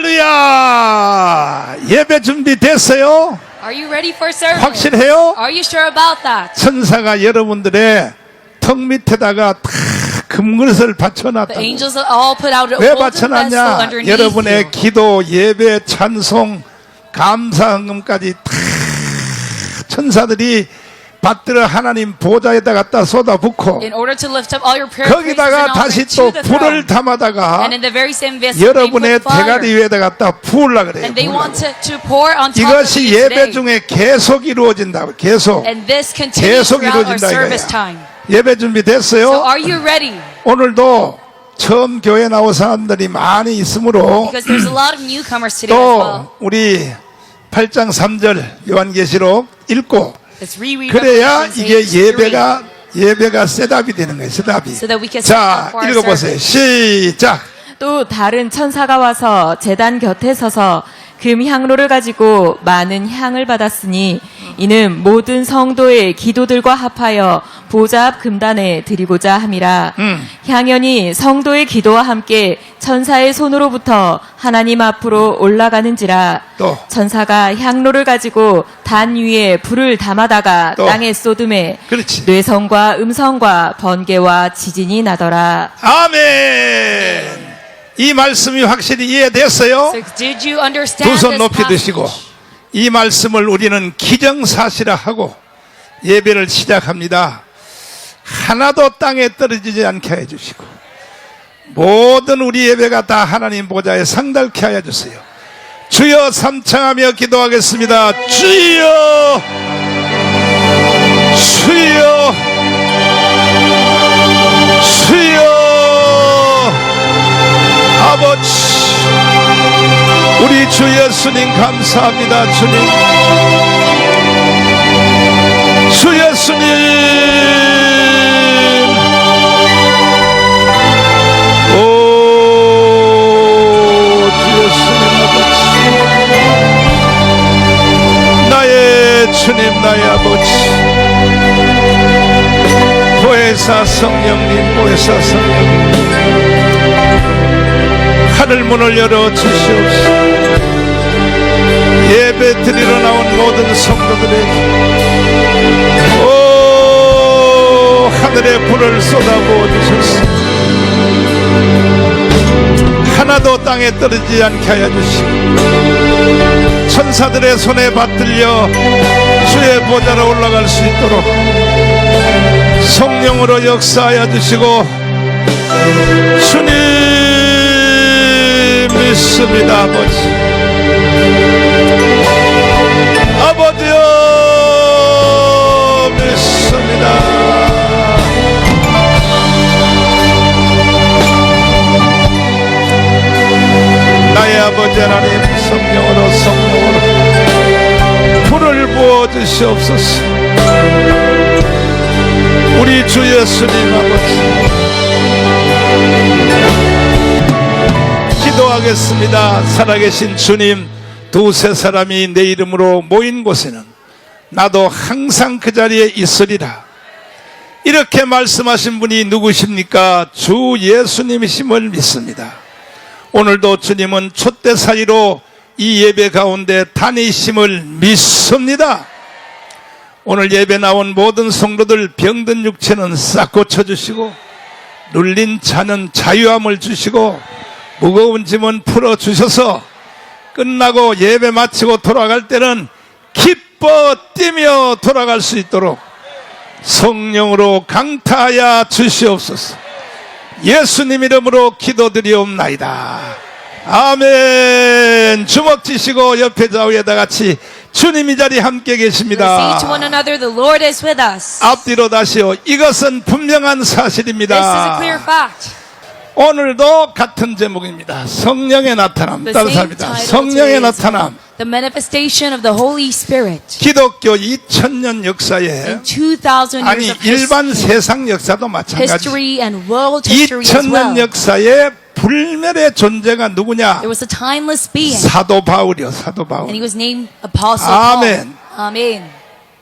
할렐루야! 예배 준비됐어요? Are you ready for service? 확실해요? Are you sure about that? 천사가 여러분들의 턱 밑에다가 다 금그릇을 The 바쳐놨다. angels all put out a 왜 golden vessel 바쳐놨냐? underneath 여러분의 you. 기도, 예배, 찬송, 감사헌금까지 다 천사들이 받들어 하나님 보좌에다 갖다 쏟아붓고 In order to lift up all your prayer praises 거기다가 and 다시 offering 또 to the 불을 throne. 담아다가 And in the very same vessel they 여러분의 put fire. 대가리 위에다 갖다 부으려 그래요. And they want to pour on top of 이것이 you 예배 today. 중에 계속 이루어진다. 계속 And this continues 계속 throughout our 이루어진다 service 이거야. time. 예배 So 준비됐어요? are you ready? 오늘도 처음 교회 나온 사람들이 많이 있으므로 Because there's a lot of newcomers today as well. 또 우리 8장 3절 요한계시록 읽고 Let's reread 그래야 Revelation 이게 8:3. 예배가 셋업이 되는 거예요. 셋업이. So that we can set 자, up for our 읽어보세요. service. 시작. 또 다른 천사가 와서 제단 곁에 서서 금 향로를 가지고 많은 향을 받았으니 이는 모든 성도의 기도들과 합하여 보좌 앞 금단에 드리고자 함이라. 향연이 성도의 기도와 함께 천사의 손으로부터 하나님 앞으로 올라가는지라. 또. 천사가 향로를 가지고 단 위에 불을 담아다가 또. 땅에 쏟음에 그렇지. 뇌성과 음성과 번개와 지진이 나더라. 아멘. 이 말씀이 확실히 이해됐어요? So did you understand 두 손 this 높이 passage? 드시고 이 말씀을 우리는 기정사실화 하고 예배를 시작합니다. 하나도 땅에 떨어지지 않게 해주시고 모든 우리 예배가 다 하나님 보좌에 상달케 하여 주세요. 주여 삼창하며 기도하겠습니다. 주여 주여 주여 아버지 우리 주 예수님 감사합니다. 주님 주 예수님 오 주 예수님 아버지 나의 주님 나의 아버지 보혜사 성령님 보혜사 성령님 하늘 문을 열어 주시옵소서. 예배 드리러 나온 모든 성도들에게 오 하늘의 불을 쏟아부어 주소서. 하나도 땅에 떨어지지 않게 하여 주시고 천사들의 손에 받들려 주의 보좌로 올라갈 수 있도록 성령으로 역사하여 주시고 주님 믿습니다. 아버지요 믿습니다. 나의 아버지 하나님 성령으로 불을 부어주시옵소서. 우리 주 예수님 아버지 기도하겠습니다. 살아계신 주님, 두세 사람이 내 이름으로 모인 곳에는 나도 항상 그 자리에 있으리라. 이렇게 말씀하신 분이 누구십니까? 주 예수님이심을 믿습니다. 오늘도 주님은 촛대 사이로 이 예배 가운데 다니심을 믿습니다. 오늘 예배 나온 모든 성도들 병든 육체는 싹 고쳐주시고 눌린 자는 자유함을 주시고 무거운 짐은 풀어주셔서 끝나고 예배 마치고 돌아갈 때는 기뻐 뛰며 돌아갈 수 있도록 성령으로 강타하여 주시옵소서. 예수님 이름으로 기도드리옵나이다. 아멘. 주먹 쥐시고 옆에 좌우에다 같이 주님 이 자리 함께 Let's say 계십니다. to one another, the Lord is with us. 앞뒤로 다시요. 이것은 분명한 This is a 사실입니다. clear fact. 오늘도 같은 제목입니다. 성령의 나타남. The 따라서 same 합니다. title 성령의 today is 나타남. The manifestation of the Holy Spirit. 기독교 2000년 역사에 In 2,000 아니 years of 일반 history, 세상 역사도 마찬가지. history and world history as 2000년 well. 역사에 불멸의 존재가 누구냐? There was a timeless being, 사도 바울이요. 사도 바울. and he was named Apostle Amen. Paul. Amen.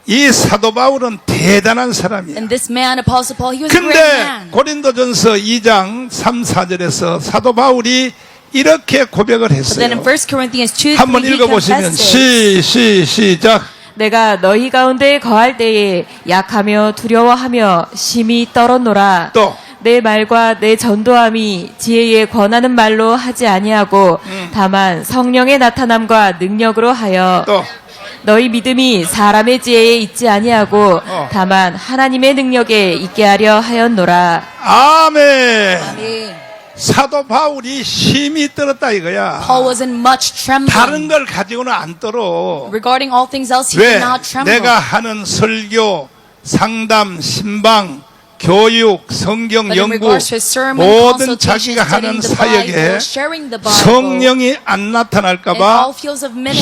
이 사도 바울은 대단한 사람이에요. And this man, Apostle Paul, he was a great 근데 man. 고린도전서 2장 3, 4절에서 사도 바울이 이렇게 고백을 But then in 했어요. 1 Corinthians 2, 3, 한번 he 읽어보시면 confesses. 시작. 내가 너희 가운데 거할 때에 약하며 두려워하며 심히 떨었노라. 또 내 말과 내 전도함이 지혜에 권하는 말로 하지 아니하고 다만 성령의 나타남과 능력으로 하여 또 너희 믿음이 사람의 지혜에 있지 아니하고 다만 하나님의 능력에 있게 하려 하였노라. 아멘. Amen. 사도 바울이 심히 떨었다 이거야. Paul was in much 다른 trembling. 걸 가지고는 안 떨어. Regarding all things else, he 왜? did not tremble. 내가 하는 설교, 상담, 신방, 교육, 성경 But in 연구, regards to his sermon, 모든 consultation, 자기가 하는 studying the 사역에 Bible, sharing the Bible, 성령이 안 in 나타날까봐 all fields of ministry,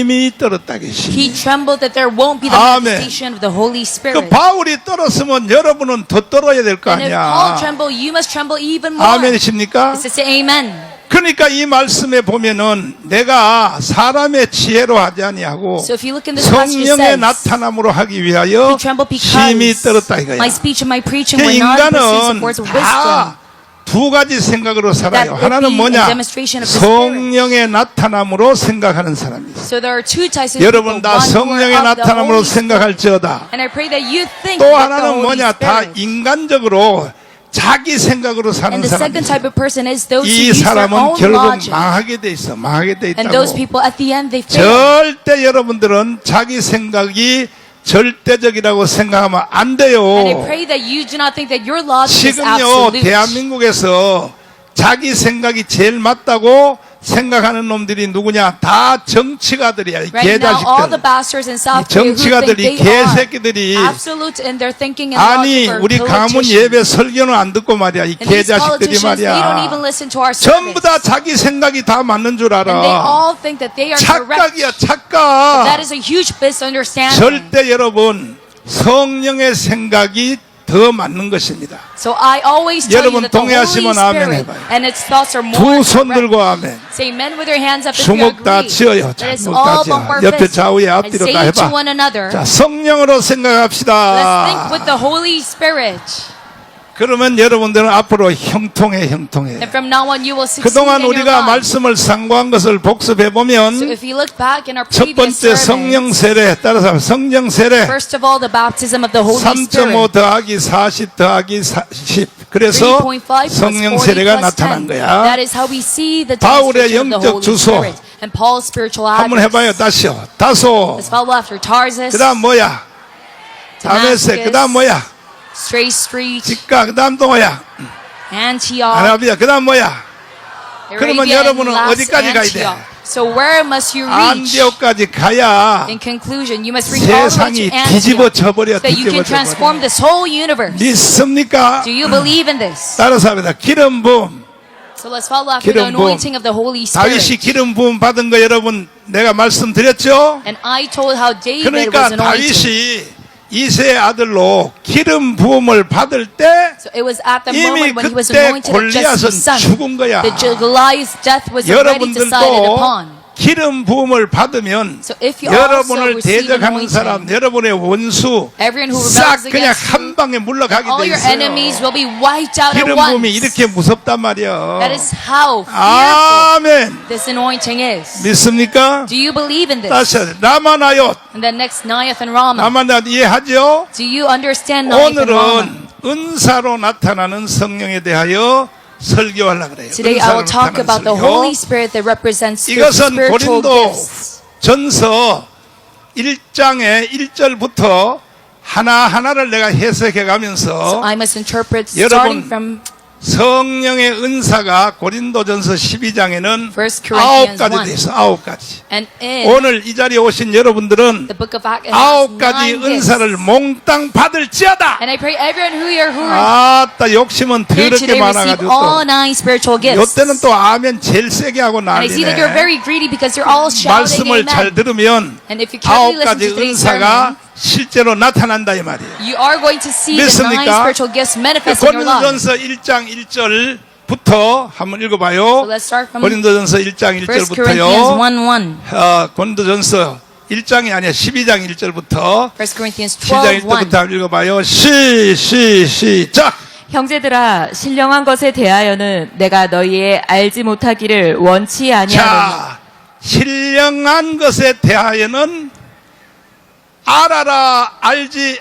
심히 떨었다게 he 심히. trembled that there won't be the 아멘. manifestation of the Holy 그 Spirit. 바울이 떨었으면 여러분은 더 떨어야 될 거 And if Paul 아니야. trembled, you must tremble even more. 아멘이십니까? It's to say amen. 그러니까 이 말씀에 보면은 내가 사람의 지혜로 하지 아니하고 So if you look in this passage, it 성령의 says, 나타남으로 하기 위하여 he trembled 심히 because 떨었다 이거야. my speech and my preaching 그 were not in pursuit 인간은 of words of wisdom. 다 두 가지 생각으로 살아요. That would 하나는 be 뭐냐? a demonstration of the Spirit. 성령의 나타남으로 생각하는 사람이다. So there are two types of people. 여러분 다 One who 성령의 are of the 나타남으로 Holy Spirit. 생각할지어다. And I pray that you think 또 that the 하나는 Holy 뭐냐? 다 Spirit. 인간적으로 자기 생각으로 사는 And the second 사람이다. type of person is those who 이 use their 사람은 own 결국 logic. 망하게 돼 있어. 망하게 돼 And those 있다고. people at the end they fail. 절대 여러분들은 자기 생각이 절대적이라고 생각하면 안 돼요. And I pray that you do not think that your logic is 지금요 absolute. 대한민국에서 자기 생각이 제일 맞다고 생각하는 놈들이 누구냐? 다 정치가들이야. 이 Right now, all the 개자식들. bastards in South 이 Korea who think 정치가들이 they 개새끼들이 are absolute in their thinking and 아니 logic are 우리 가문 politicians. 예배 설교는 안 듣고 말이야. 이 And these 개자식들이 politicians, they don't even 말이야. listen to our 전부 service. 다 자기 생각이 다 맞는 줄 And they 알아. all think that they are correct. 착각이야 That 착각. is a huge misunderstanding. 절대 여러분 성령의 생각이 더 맞는 것입니다. So I always tell you 여러분 that the Holy 동의하시면 아멘 Spirit 해봐요. and its thoughts are more 두 손 correct. 들고 아멘. Say amen with your hands up if you 주먹 다 agree. 쥐어요. That is 주먹 다 all 쥐어. bump our 옆에 fist. 좌우에 And 앞뒤로 say 다 to 해봐. one another. 자, 성령으로 생각합시다. Let's think with the Holy Spirit. 그러면 여러분들은 앞으로 형통해. And from now on you will succeed 그동안 in your 우리가 life. 말씀을 상고한 것을 복습해 So 보면 if you look back in our 첫 previous 번째 성령 sermons, 세례 따라서 하면 성령 세례 first of all the baptism of the Holy 3.5 Spirit. 더하기 40 더하기 40 그래서 3.5 plus 성령 40 세례가 plus 나타난 10. 거야. That is how we see the 바울의 demonstration of the 영적 Holy 주소. Spirit. And Paul's spiritual 한번 해봐요. address. 다시요. 다소 Let's follow after Tarsus, 그 다음 뭐야? 다메섹 그 다음 뭐야? Straight Street, 직가 그 다음 또 뭐야? Antioch, 아라비아 그 다음 뭐야? 그러면 Arabia, and 여러분은 last 어디까지 가야 돼? Antioch. So where must you reach? 안디옥까지 가야 In conclusion, you must reach all the way 세상이 to 뒤집어져 Antioch 버려. so that you can transform this whole universe. 믿습니까? Do you believe in this? 따라서 합니다. 기름 부음. So let's follow after the 기름 부음. anointing of the Holy 다윗이 Spirit. 기름 부음 받은 거 여러분 내가 말씀드렸죠? And I told how David 그러니까 was anointed. 다윗이 이세의 아들로 기름 부음을 받을 때 So it was at the 이미 moment when he was 그때 anointed of Jesse's 골리앗은 son. 죽은 거야. The Goliath's death was already decided 여러분들도 upon. 기름 부음을 받으면 So if you also 여러분을 receive 대적하는 사람, anointing, 여러분의 원수 everyone who 싹 rebels 그냥 against 한 you, 방에 물러가게 all 돼 your 있어요. enemies will be wiped out at 기름 부음이 once. 이렇게 무섭단 말이야. That is how fearful 아멘. this anointing is. 믿습니까? Do you believe in this? 다시 라마나요. And then next, Naioth and Rama. 라마나 이해하죠? Do you understand Naioth and Rama? 오늘은 은사로 나타나는 성령에 대하여 설교하려고 그래요. Today I will 은사로 talk 나타나는 about the 설교. Holy Spirit that represents the 이것은 spiritual 고린도 gifts. 전서 1장의 1절부터 하나하나를 내가 해석해 가면서 I must interpret 여러분, starting from 성령의 은사가 고린도전서 12장에는 1 아홉 Corinthians 가지 1. 돼 있어. 아홉 가지. and in 오늘 이 자리에 오신 여러분들은 the book of Acts. 아홉 가지 은사를 몽땅 받을지어다. And I pray everyone who are 아따 욕심은 here 더럽게 today receive 많아가지고 all 또 9 spiritual gifts. 요때는 또 아멘 제일 세게 하고 And I see that you're 난리네. very greedy because you're all shouting 말씀을 잘 amen. 들으면 And if you 아홉 carefully listen 가지 to today's 은사가 sermon, 실제로 나타난다 이 말이에요. you are going to see the 9 믿습니까? spiritual gifts manifest in your life. 고린도전서 1장 1절부터 한번 읽어봐요. So let's start from 고린도전서 1장 1 Corinthians 1절부터요. 1:1. 고린도전서 1장이 아니야 12장 1절부터 1 Corinthians 12장 12:1. 1절부터 한번 읽어봐요. 시작. 형제들아 신령한 것에 대하여는 내가 너희의 알지 못하기를 원치 아니하노니 자, 신령한 것에 대하여는 알아라 알지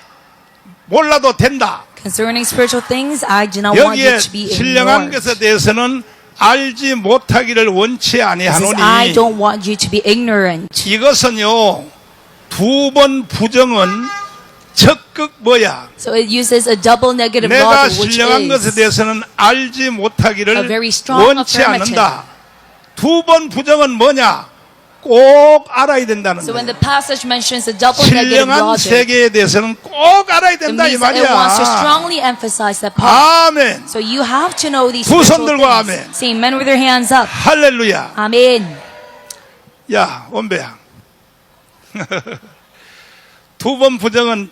몰라도 된다. Concerning spiritual things, I do not want you 여기에 to be 신령한 ignorant. 것에 대해서는 알지 못하기를 원치 It says, 아니하노니 I don't want you to be ignorant. 이것은요 2번 부정은 적극 뭐야? So it uses a double negative 내가 logic, which 신령한 것에 is 대해서는 알지 a 못하기를 very strong 원치 affirmative. 않는다. 2번 부정은 뭐냐? 꼭 알아야 된다는 So when 거예요. the passage mentions a double negative 신령한 logic, 세계에 대해서는 꼭 알아야 it 된다 이 means that it wants to 말이야. strongly emphasize that part. 아멘. So you have to know these 두 손 spiritual 들고 things. 아멘. Seeing men with their hands up. 할렐루야. Amen. 야, 원배야. 2번 부정은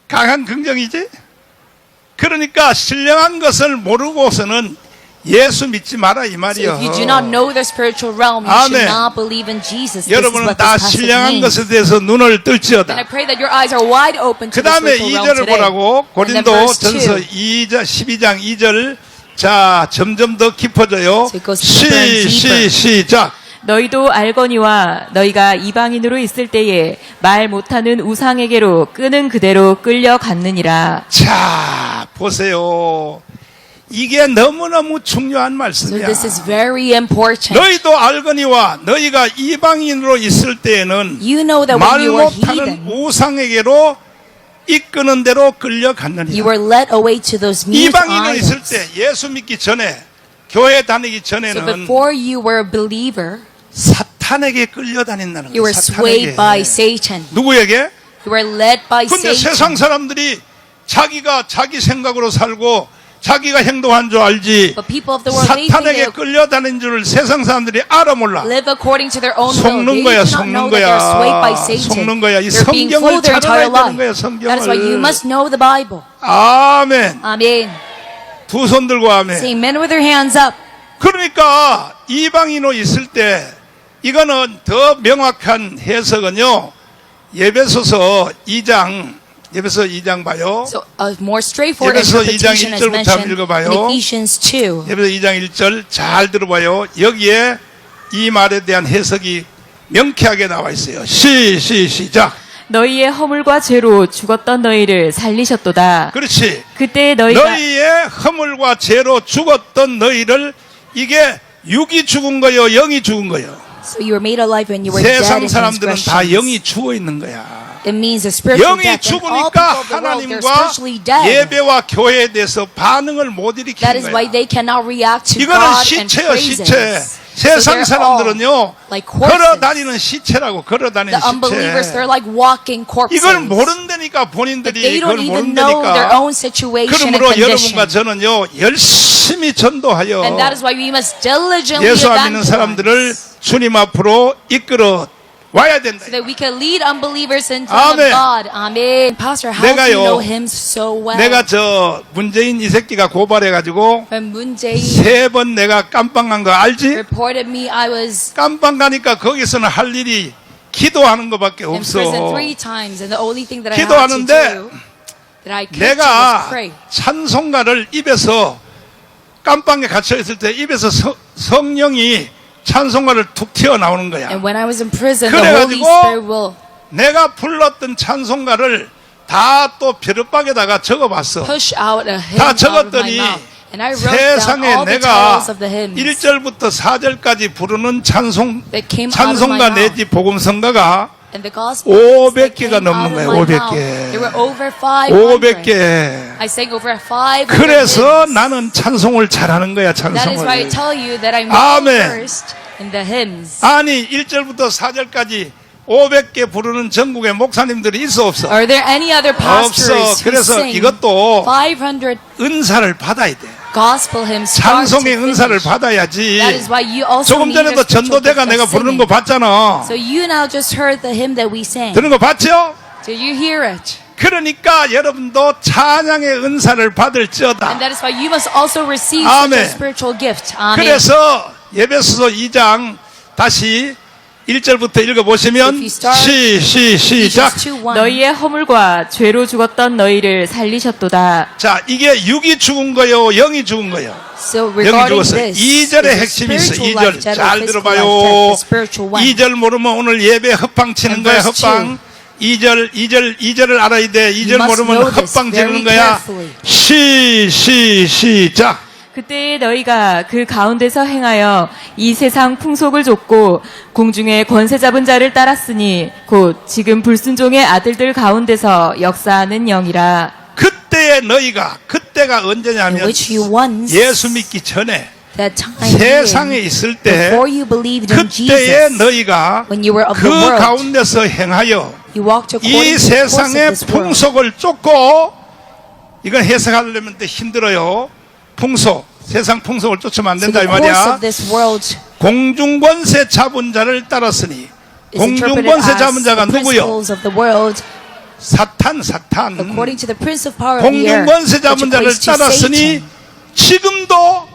강한 긍정이지? 그러니까 신령한 것을 모르고서는 예수 믿지 마라 이 So 말이요. if you do not know the spiritual realm, you should 아멘. not believe in Jesus. This is 여러분은 what 다 this passage 신령한 means. 것에 대해서 눈을 And I 뜰지어다. pray that your eyes are wide open to 그 the 다음에 spiritual realm 2절을 today. 보라고 And then 고린도 verse 전서 2. 12장 2절. 자, 점점 더 깊어져요. So it goes deeper and deeper. 시작. 너희도 알거니와 너희가 이방인으로 있을 때에 말 못하는 우상에게로 끄는 그대로 끌려갔느니라. 자, 보세요. 이게 너무너무 중요한 So 말씀이야. this is very important. 너희도 알거니와 너희가 이방인으로 있을 때에는 You know that 말 when you were 못하는 heathen, 우상에게로 이끄는 대로 you 끌려갔느니라. were led away to those mute 이방인으로 있을 idols. 때 예수 믿기 전에 교회 다니기 So 전에는 before you were a believer, 사탄에게 끌려다닌다는 you 거예요. were swayed by Satan. 누구에게? You were led by 근데 세상 Satan. 사람들이 자기가 자기 생각으로 살고 자기가 행동한 줄 알지 But people of the world, they think 사탄에게 they 끌려다니는 줄을 세상 사람들이 알아 몰라. live according to their own will. 속는 They 거야, do not 속는 know that they're swayed by 거야. Satan. 속는 거야. 이 They're being 성경을 fooled their 잘 알아야 entire 되는 거야, life. That is why you 성경을. must know the Bible. 아멘. Amen. 두 손 들고 아멘. Seeing men with their hands up. 그러니까 이방인으로 있을 때 이거는 더 명확한 해석은요. 예배소서 2장 봐요. So a more straightforward 예배서 2장 interpretation is 1절부터 한번 mentioned 읽어봐요. in Ephesians 2. 예배소 2장 1절 잘 들어봐요. 여기에 이 말에 대한 해석이 명쾌하게 나와 있어요. 시작. 너희의 허물과 죄로 죽었던 너희를 살리셨도다. 그렇지. 그때 너희가 너희의 허물과 죄로 죽었던 너희를 이게 육이 죽은 거요, 영이 죽은 거요. So you were made alive when you were dead 세상 in 사람들은 다 transgressions. 영이 죽어 있는 거야. It means a spiritual 영이 death. And all 죽으니까 people of the world, they're 하나님과 spiritually dead. 예배와 교회에 대해서 반응을 못 That 일으키는 is why 거야. they cannot react to 이거는 God and 시체요, 시체. praises. 세상 So they're 사람들은요, all like corpses. 걸어다니는 시체라고, 걸어다니는 The unbelievers, 시체. they're like walking corpses. 이걸 모른다니까 But 본인들이 they 그걸 don't even know their 모른다니까. own situation and 그러므로 condition. 여러분과 저는요, 열심히 전도하여 And that is why we must diligently 예수 안 믿는 사람들을 evangelize. 주님 앞으로 이끌어 와야 된다. So that we can lead unbelievers in front 아멘. of God. Amen. Pastor, how do you 내가요, know him so well? 내가 저 문재인 이 새끼가 고발해가지고 When Moon Jae 3번 내가 깜빵 간 거 알지? reported me, I was 깜빵 가니까 거기서는 할 일이 기도하는 것밖에 in 없어. prison 3 times, and the only thing that I had to 기도하는데 do, that I could do was 내가 pray. 찬송가를 입에서 깜빵에 갇혀 있을 때 입에서 성령이 찬송가를 툭 튀어나오는 거야. And when I was in prison, the Holy 그래가지고 Spirit will 내가 불렀던 찬송가를 다 또 벼룩박에다가 적어봤어. push out a hymn 다 out of my 적었더니 mouth. And I wrote down 세상에 all the 내가 titles of the hymns 1절부터 4절까지 부르는 that came out of my 찬송가 mouth. 내지 복음성가가 And the gospel that 500개가 came 넘는 out of 거예요. my 500개. mouth. There were over 500. 500개. I sang over 500 그래서 hymns. 나는 찬송을 잘하는 거야, That is why I 찬송을. tell you that I'm 아멘. well-versed in the hymns. 아니 1절부터 4절까지 500개 부르는 전국의 목사님들이 있어 없어? Are there any other pastors 없어. who 그래서 sing 이것도 500 은사를 받아야 돼. gospel hymns start to 찬송의 은사를 finish? 받아야지. That is why you also 조금 need your 전에도 spiritual 전도대가 gift 내가 of 부르는 singing. 거 봤잖아. So you now just heard the hymn that we sang. 들은 거 봤죠? Did you hear it? 그러니까 여러분도 찬양의 은사를 And 받을지어다. that is why you must also receive such 아멘. a spiritual gift. Amen. 그래서 예배소서 2장 다시 1절부터 읽어보시면 If you start 시작. Ephesians 2:1. 너희의 허물과 죄로 죽었던 너희를 살리셨도다. 자, 이게 육이 죽은 거요, 영이 죽은 거요. So 영이 regarding 죽었어요. this, 2절의 is 핵심이 있어. spiritual 2절 life, death, 잘 or physical 들어봐요. life, death, the spiritual one. 2절 모르면 오늘 예배 헛방 치는 And 거야, verse 헛방. 2절을 알아야 돼. 2절 must 모르면 know this 헛방 very 지르는 거야. carefully. 시작. 그때 너희가 그 가운데서 행하여 이 세상 풍속을 좇고 공중의 권세 잡은 자를 따랐으니 곧 지금 불순종의 아들들 가운데서 역사하는 영이라. 그때의 너희가, 그때가 언제냐면 In which you once, 예수 믿기 전에 that time 세상에 in, 있을 때 before you believed in 그때의 Jesus, 너희가 when you were of 그 the world, 가운데서 행하여 you walked 이 according to the course of 세상의 this world. 풍속을 쫓고, 이건 해석하려면 또 힘들어요. 세상 풍속을 쫓으면 안 So 된다 이 the course 말이야. of this world 공중권세 잡은 자를 따랐으니, is interpreted 공중권세 as 잡은 자가 the 누구요? principles of the world 사탄. according to the prince of power of the air, 공중권세 which 잡은 자를 equates to 따랐으니 Satan. 지금도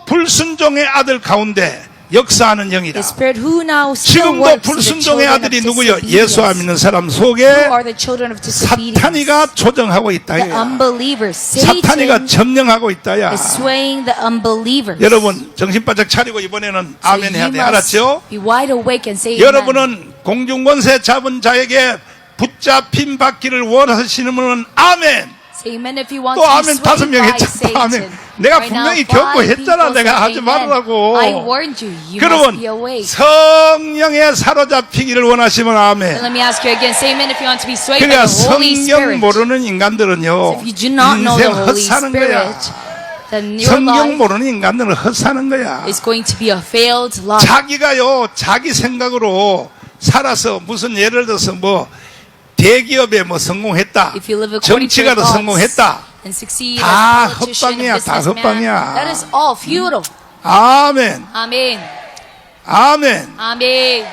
불순종의 아들 가운데 역사하는 영이다. The spirit who now still 지금도 works in the 불순종의 children of 아들이 누구요? disobedience. 예수와 믿는 사람 속에 Who are the children of disobedience? 사탄이가 조정하고 있다. The unbelievers. 사탄이가 Satan 점령하고 있다야. is swaying the unbelievers. 여러분 정신 바짝 차리고 이번에는 So 아멘 해야 you 돼. must 알았죠? be wide awake and say amen. 여러분은 공중권세 잡은 자에게 붙잡힘 받기를 원하시는 분은 아멘. Say amen if you want 또 to be 아멘 다섯 swayed 명 by 했잖아. Satan. 아멘. 내가 Right 분명히 now, five 경고했잖아. people 내가 said 하지 amen. 말라고. I warned you. You must 여러분 be awake. 성령에 사로잡히기를 원하시면 And 아멘. let me ask you again. Say amen if you want to be swayed by 그러니까 the Holy 성경 Spirit. 모르는 인간들은요 If you do not know the 인생 Holy 헛사는 거야. Spirit, then your 성경 life 모르는 인간들은 헛사는 거야. is going to be a failed life. 자기가요 자기 생각으로 살아서 무슨 예를 들어서 뭐 대기업에 뭐 성공했다, If you live according to your 정치가로 thoughts 성공했다, and succeed 다 as a politician, 헛방이야, a 다 businessman, 헛방이야. that is all futile. 아멘, 아멘. 아멘. 아멘.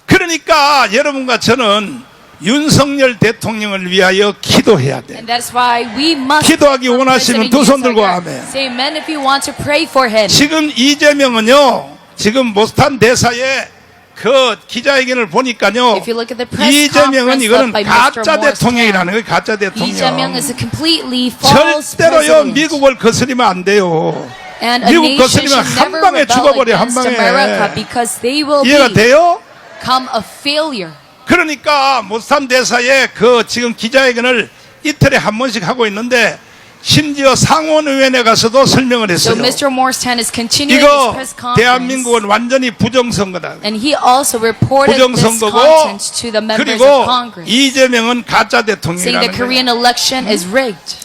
그러니까 여러분과 저는 윤석열 대통령을 위하여 기도해야 돼. And that's why we must 기도하기 for 원하시면 President 두 손 들고 Yoon 아멘. Say amen if you want to pray for him. 지금 이재명은요, 지금 모스탄 대사의 그 기자회견을 보니까요, If you look at the press 이재명은 conference 이거는 led by Mr. 가짜 Morris 대통령이라는 거예요. 가짜 Lee Jae-myung 대통령. is a completely false 절대로요 president. 미국을 거스리면 안 돼요. And a 미국 nation 거스리면 should 한 never 방에 rebel 죽어버려, 한 against 방에. America because they will 이해가 돼요? become a failure. 그러니까 모스탄 대사의 그 지금 기자회견을 이틀에 한 번씩 하고 있는데 심지어 상원의원에 가서도 설명을 So 했어요. Mr. Morristown is continuing his 이거 press conference. 대한민국은 완전히 부정선거다. And he also reported this 부정선거고 content to the members 그리고 of Congress, 이재명은 가짜 saying the 대통령이라는 Korean 거예요. election is rigged.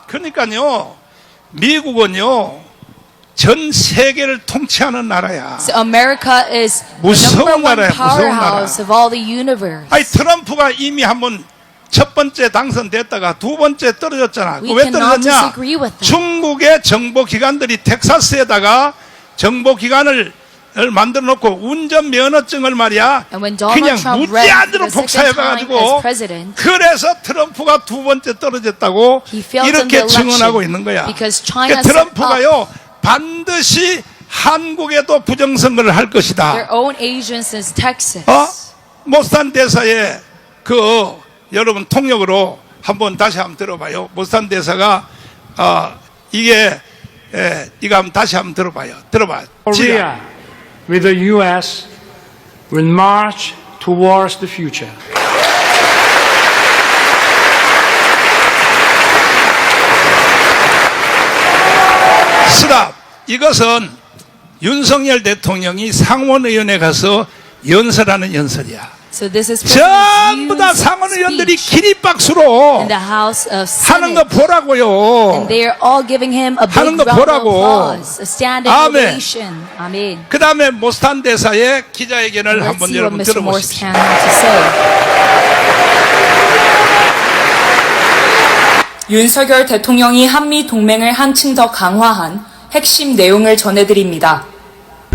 그러니까요 미국은요 전 세계를 통치하는 나라야. So America is the 무서운 number one 나라야, 무서운 powerhouse 나라. of all the universe. 아니 트럼프가 이미 한번 첫 번째 당선됐다가 두 번째 떨어졌잖아. We 왜 cannot 떨어졌냐? disagree with that. 중국의 정보기관들이 텍사스에다가 정보기관을 만들어 놓고 운전면허증을 말이야 And when Donald 그냥 Trump 무제한으로 ran the second time 복사해가지고 as president, 그래서 트럼프가 두 번째 떨어졌다고 he failed in 이렇게 the election 증언하고 있는 거야. because China 그러니까 set up 트럼프가요 반드시 한국에도 부정선거를 할 것이다. their own agents in Texas. 모스탄 대사의 그 여러분 통역으로 한번 다시 한번 들어봐요. 모스탄 대사가 이게 이거 한번 다시 한번 들어봐요. 들어봐. Korea with the U.S. will march towards the future. 스탑. 이것은 윤석열 대통령이 상원의원에 가서 연설하는 연설이야. So this is 전부 다 President Yoon's 상원의원들이 speech 기립박수로 in the House of 하는 거 Senate. 보라고요. And they are all giving him a big 하는 거 round of 보라고. applause, a standing 아멘. ovation. Amen. 그 다음에 모스탄 대사의 기자회견을 Let's 한번 see what 여러분 Mr. 들어보십시오. Morristown had to say. 윤석열 대통령이 한미 동맹을 한층 더 강화한 핵심 내용을 전해드립니다.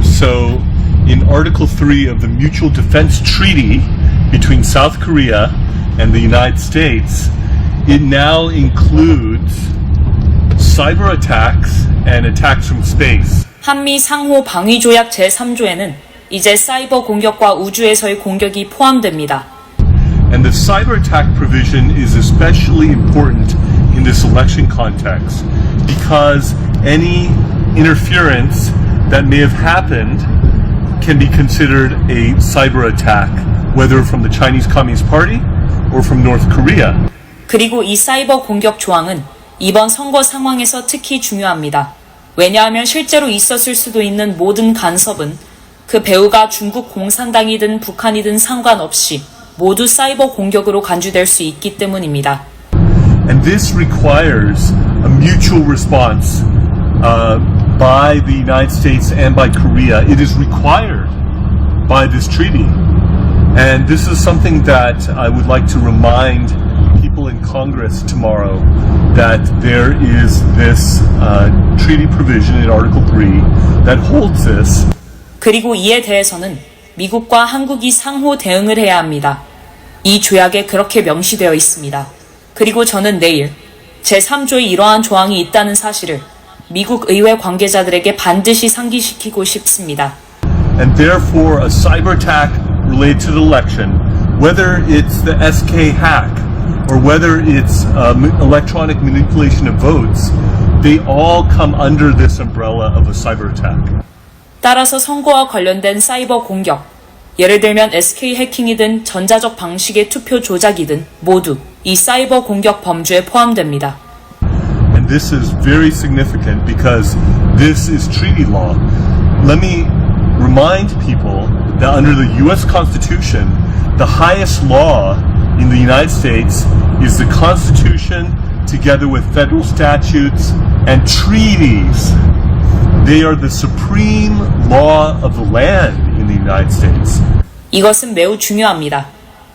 So, in Article 3 of the Mutual Defense Treaty between South Korea and the United States, it now includes cyber attacks and attacks from space. 한미 상호 방위 조약 제3조에는 이제 사이버 공격과 우주에서의 공격이 포함됩니다. And the cyber attack provision is especially important in this election context because any interference that may have happened can be considered a cyber attack, whether from the Chinese Communist Party or from North Korea. 그리고 이 사이버 공격 조항은 이번 선거 상황에서 특히 중요합니다. 왜냐하면 실제로 있었을 수도 있는 모든 간섭은 그 배후가 중국 공산당이든 북한이든 상관없이 모두 사이버 공격으로 간주될 수 있기 때문입니다. And this requires a mutual response by the United States and by Korea. It is required by this treaty. And this is something that I would like to remind people in Congress tomorrow, that there is this treaty provision in Article 3 that holds this. 그리고 이에 대해서는 미국과 한국이 상호 대응을 해야 합니다. 이 조약에 그렇게 명시되어 있습니다. 그리고 저는 내일 제3조에 이러한 조항이 있다는 사실을 미국 의회 관계자들에게 반드시 상기시키고 싶습니다. And therefore a cyber attack related to the election, whether it's the SK hack or whether it's electronic manipulation of votes, they all come under this umbrella of a cyber attack. 따라서 선거와 관련된 사이버 공격, 예를 들면 SK 해킹이든 전자적 방식의 투표 조작이든 모두 이 사이버 공격 범주에 포함됩니다. And this is very significant because this is treaty law. Let me remind people that under the U.S. Constitution, the highest law in the United States is the Constitution together with federal statutes and treaties. They are the supreme law of the land in the United States. 이것은 매우 중요합니다.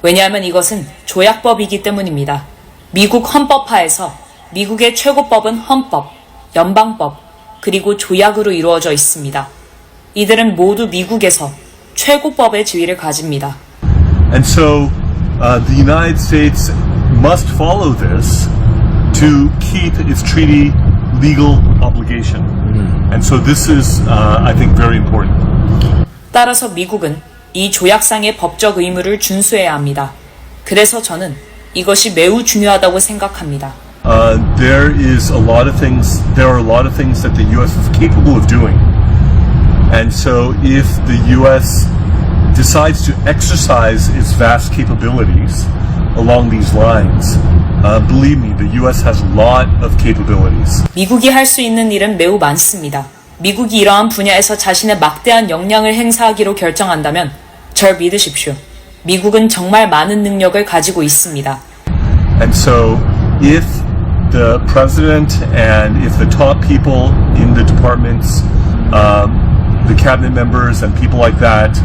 왜냐하면 이것은 조약법이기 때문입니다. 미국 헌법하에서 미국의 최고법은 헌법, 연방법, 그리고 조약으로 이루어져 있습니다. 이들은 모두 미국에서 최고법의 지위를 가집니다. And so the United States must follow this to keep its treaty legal obligation. And so this is, I think, very important. 따라서 미국은 이 조약상의 법적 의무를 준수해야 합니다. 그래서 저는 이것이 매우 중요하다고 생각합니다. There are a lot of things that the U.S. is capable of doing. And so if the U.S. decides to exercise its vast capabilities along these lines, believe me, the U.S. has a lot of capabilities. 미국이 할 수 있는 일은 매우 많습니다. 미국이 이러한 분야에서 자신의 막대한 역량을 행사하기로 결정한다면 절 믿으십시오. 미국은 정말 많은 능력을 가지고 있습니다. And so if the president and if the top people in the departments, the cabinet members and people like that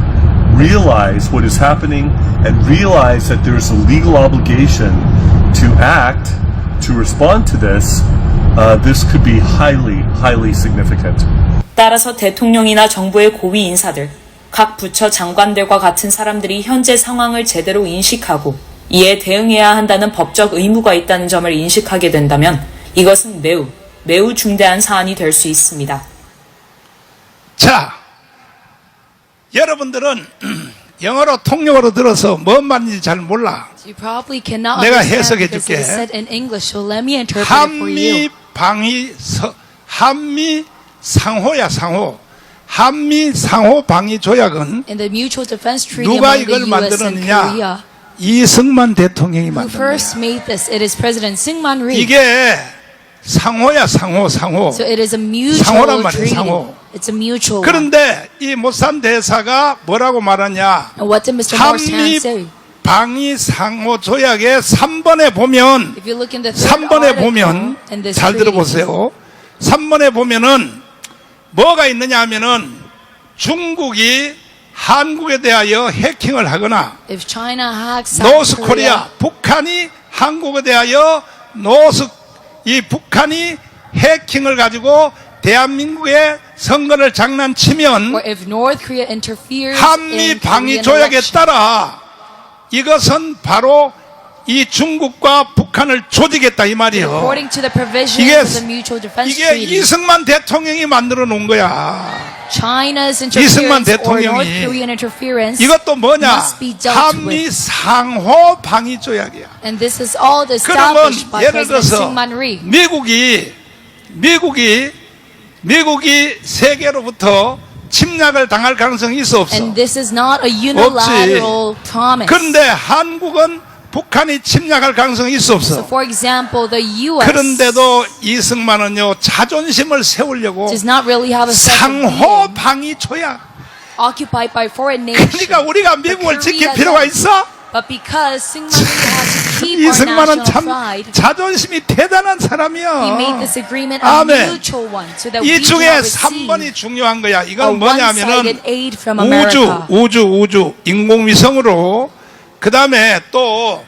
realize what is happening and realize that there's a legal obligation to act, to respond to this, this could be highly significant. 따라서 대통령이나 정부의 고위 인사들, 각 부처 장관들과 같은 사람들이 현재 상황을 제대로 인식하고 이에 대응해야 한다는 법적 의무가 있다는 점을 인식하게 된다면 이것은 매우 중대한 사안이 될 수 있습니다. 자, 여러분들은 영어로 통역으로 들어서 뭔 말인지 잘 몰라. You probably cannot 내가 understand 해석해 because 줄게. it is said in English, so let me interpret it for you. 한미 상호야, 상호. 한미 상호 방위 조약은 In the Mutual Defense Treaty 누가 among the 이걸 U.S. and 만들었느냐? Korea, 이승만 대통령이 who 만든 거야. first made this? It is President Syngman Rhee. 이게 상호야, 상호. So it is a mutual 상호란 말이야, treaty. 상호. It's a mutual one. 그런데 이 모산 대사가 뭐라고 말하냐? And what did Mr. Morsan 한미 say? 방위 상호 조약의 3번에 보면 If you look in the third 3번에 article 보면 in this 잘 treaty, 들어보세요. 3번에 보면은 뭐가 있느냐 하면은 중국이 한국에 대하여 해킹을 하거나 if China hacks South 노스 코리아 북한이 한국에 대하여 북한이 해킹을 가지고 대한민국의 선거를 장난치면 or if North Korea interferes 한미 in 방위 Korean 조약에 election, 따라 이것은 바로 이 중국과 북한을 조지겠다 이 말이에요. According to the provisions 이게 of the Mutual Defense 이게 Treaty, 이승만 대통령이 만들어 놓은 거야. China's 이승만 interference or 대통령이 North Korean interference 이것도 뭐냐? must be dealt 한미 with. 상호 방위 조약이야. And this is all 그러면 established by 예를 President 들어서 Syngman Rhee. 미국이 세계로부터 침략을 당할 가능성이 있어 없어? And this is not a unilateral promise. 그런데 한국은 북한이 침략할 가능성이 있어 So 없어? for example, the U.S. 그런데도 이승만은요 자존심을 세우려고 does not really have a sense of 상호 being 방위 조약. occupied by foreign nations. 그러니까 우리가 미국을 지킬 Korea 필요가 does. 있어? But because Syngman Rhee has to keep our 이승만은 national 참 pride, 자존심이 대단한 he 사람이야. made this agreement a 아멘. mutual one, so that we 이 do 중에 not receive 3번이 중요한 거야. a 이건 뭐냐면은 one-sided aid from America. 우주 인공위성으로 그 다음에 또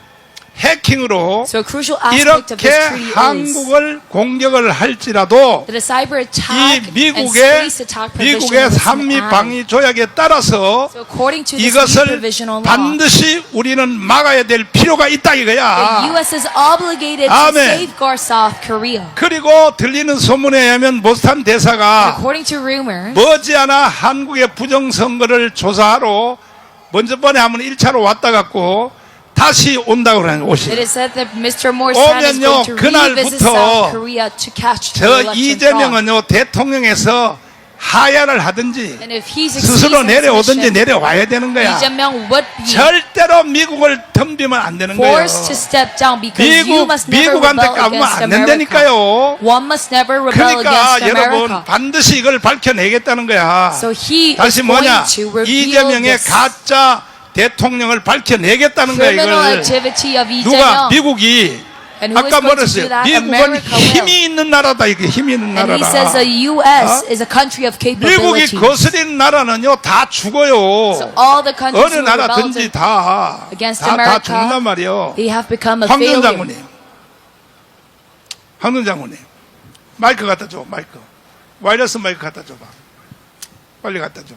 해킹으로 So a crucial aspect of 이렇게 this treaty is 한국을 공격을 할지라도 that a cyber 이 attack and 미국의 space attack provision 미국의 is 한미 added. 방위 조약에 따라서 So according to this new 이것을 provisional law, 반드시 우리는 막아야 될 필요가 있다 the 이거야. U.S. is obligated to 아멘. safeguard South Korea. 그리고 들리는 소문에 의하면 모스탄 대사가 According to rumors, 머지않아 한국의 부정선거를 조사하러 먼저 번에 하면 1차로 왔다 갔고 다시 온다고 그러는 it 옷이. is said that Mr. Morsan is 오면요, going to revisit 그날부터 South Korea to catch the 저 election fraud. 이재명은요 대통령에서 하야를 하든지 And if he 스스로 succeeds in 내려오든지 his mission, 내려와야 되는 거야. Lee Jae-myung would be 절대로 미국을 덤비면 안 되는 거예요. forced to step down because you must never 미국한테 rebel 까부면 against 안 America. 된다니까요. One must never rebel 그러니까 against 여러분 America. 반드시 이걸 밝혀내겠다는 거야. So he is 다시 going 뭐냐? to reveal 이재명의 this 가짜 대통령을 밝혀내겠다는 거야 criminal 이걸. activity of Lee 누가? Jae-myung. 미국이. And who is 아까 going to do 뭐랬어요? that? 미국은 America will. 힘이 있는 나라다 이게 힘이 있는 And he says 나라다. the U.S. is a country of 미국이 capability. 거스리는 나라는요 다 죽어요. So all the countries 어느 who rebelled 나라든지 다 against 다 America, 죽는단 말이에요. they have become a 황준 failure. 장군님 마이크 갖다 줘. 마이크 와이러스 마이크 갖다 줘봐. 빨리 갖다 줘.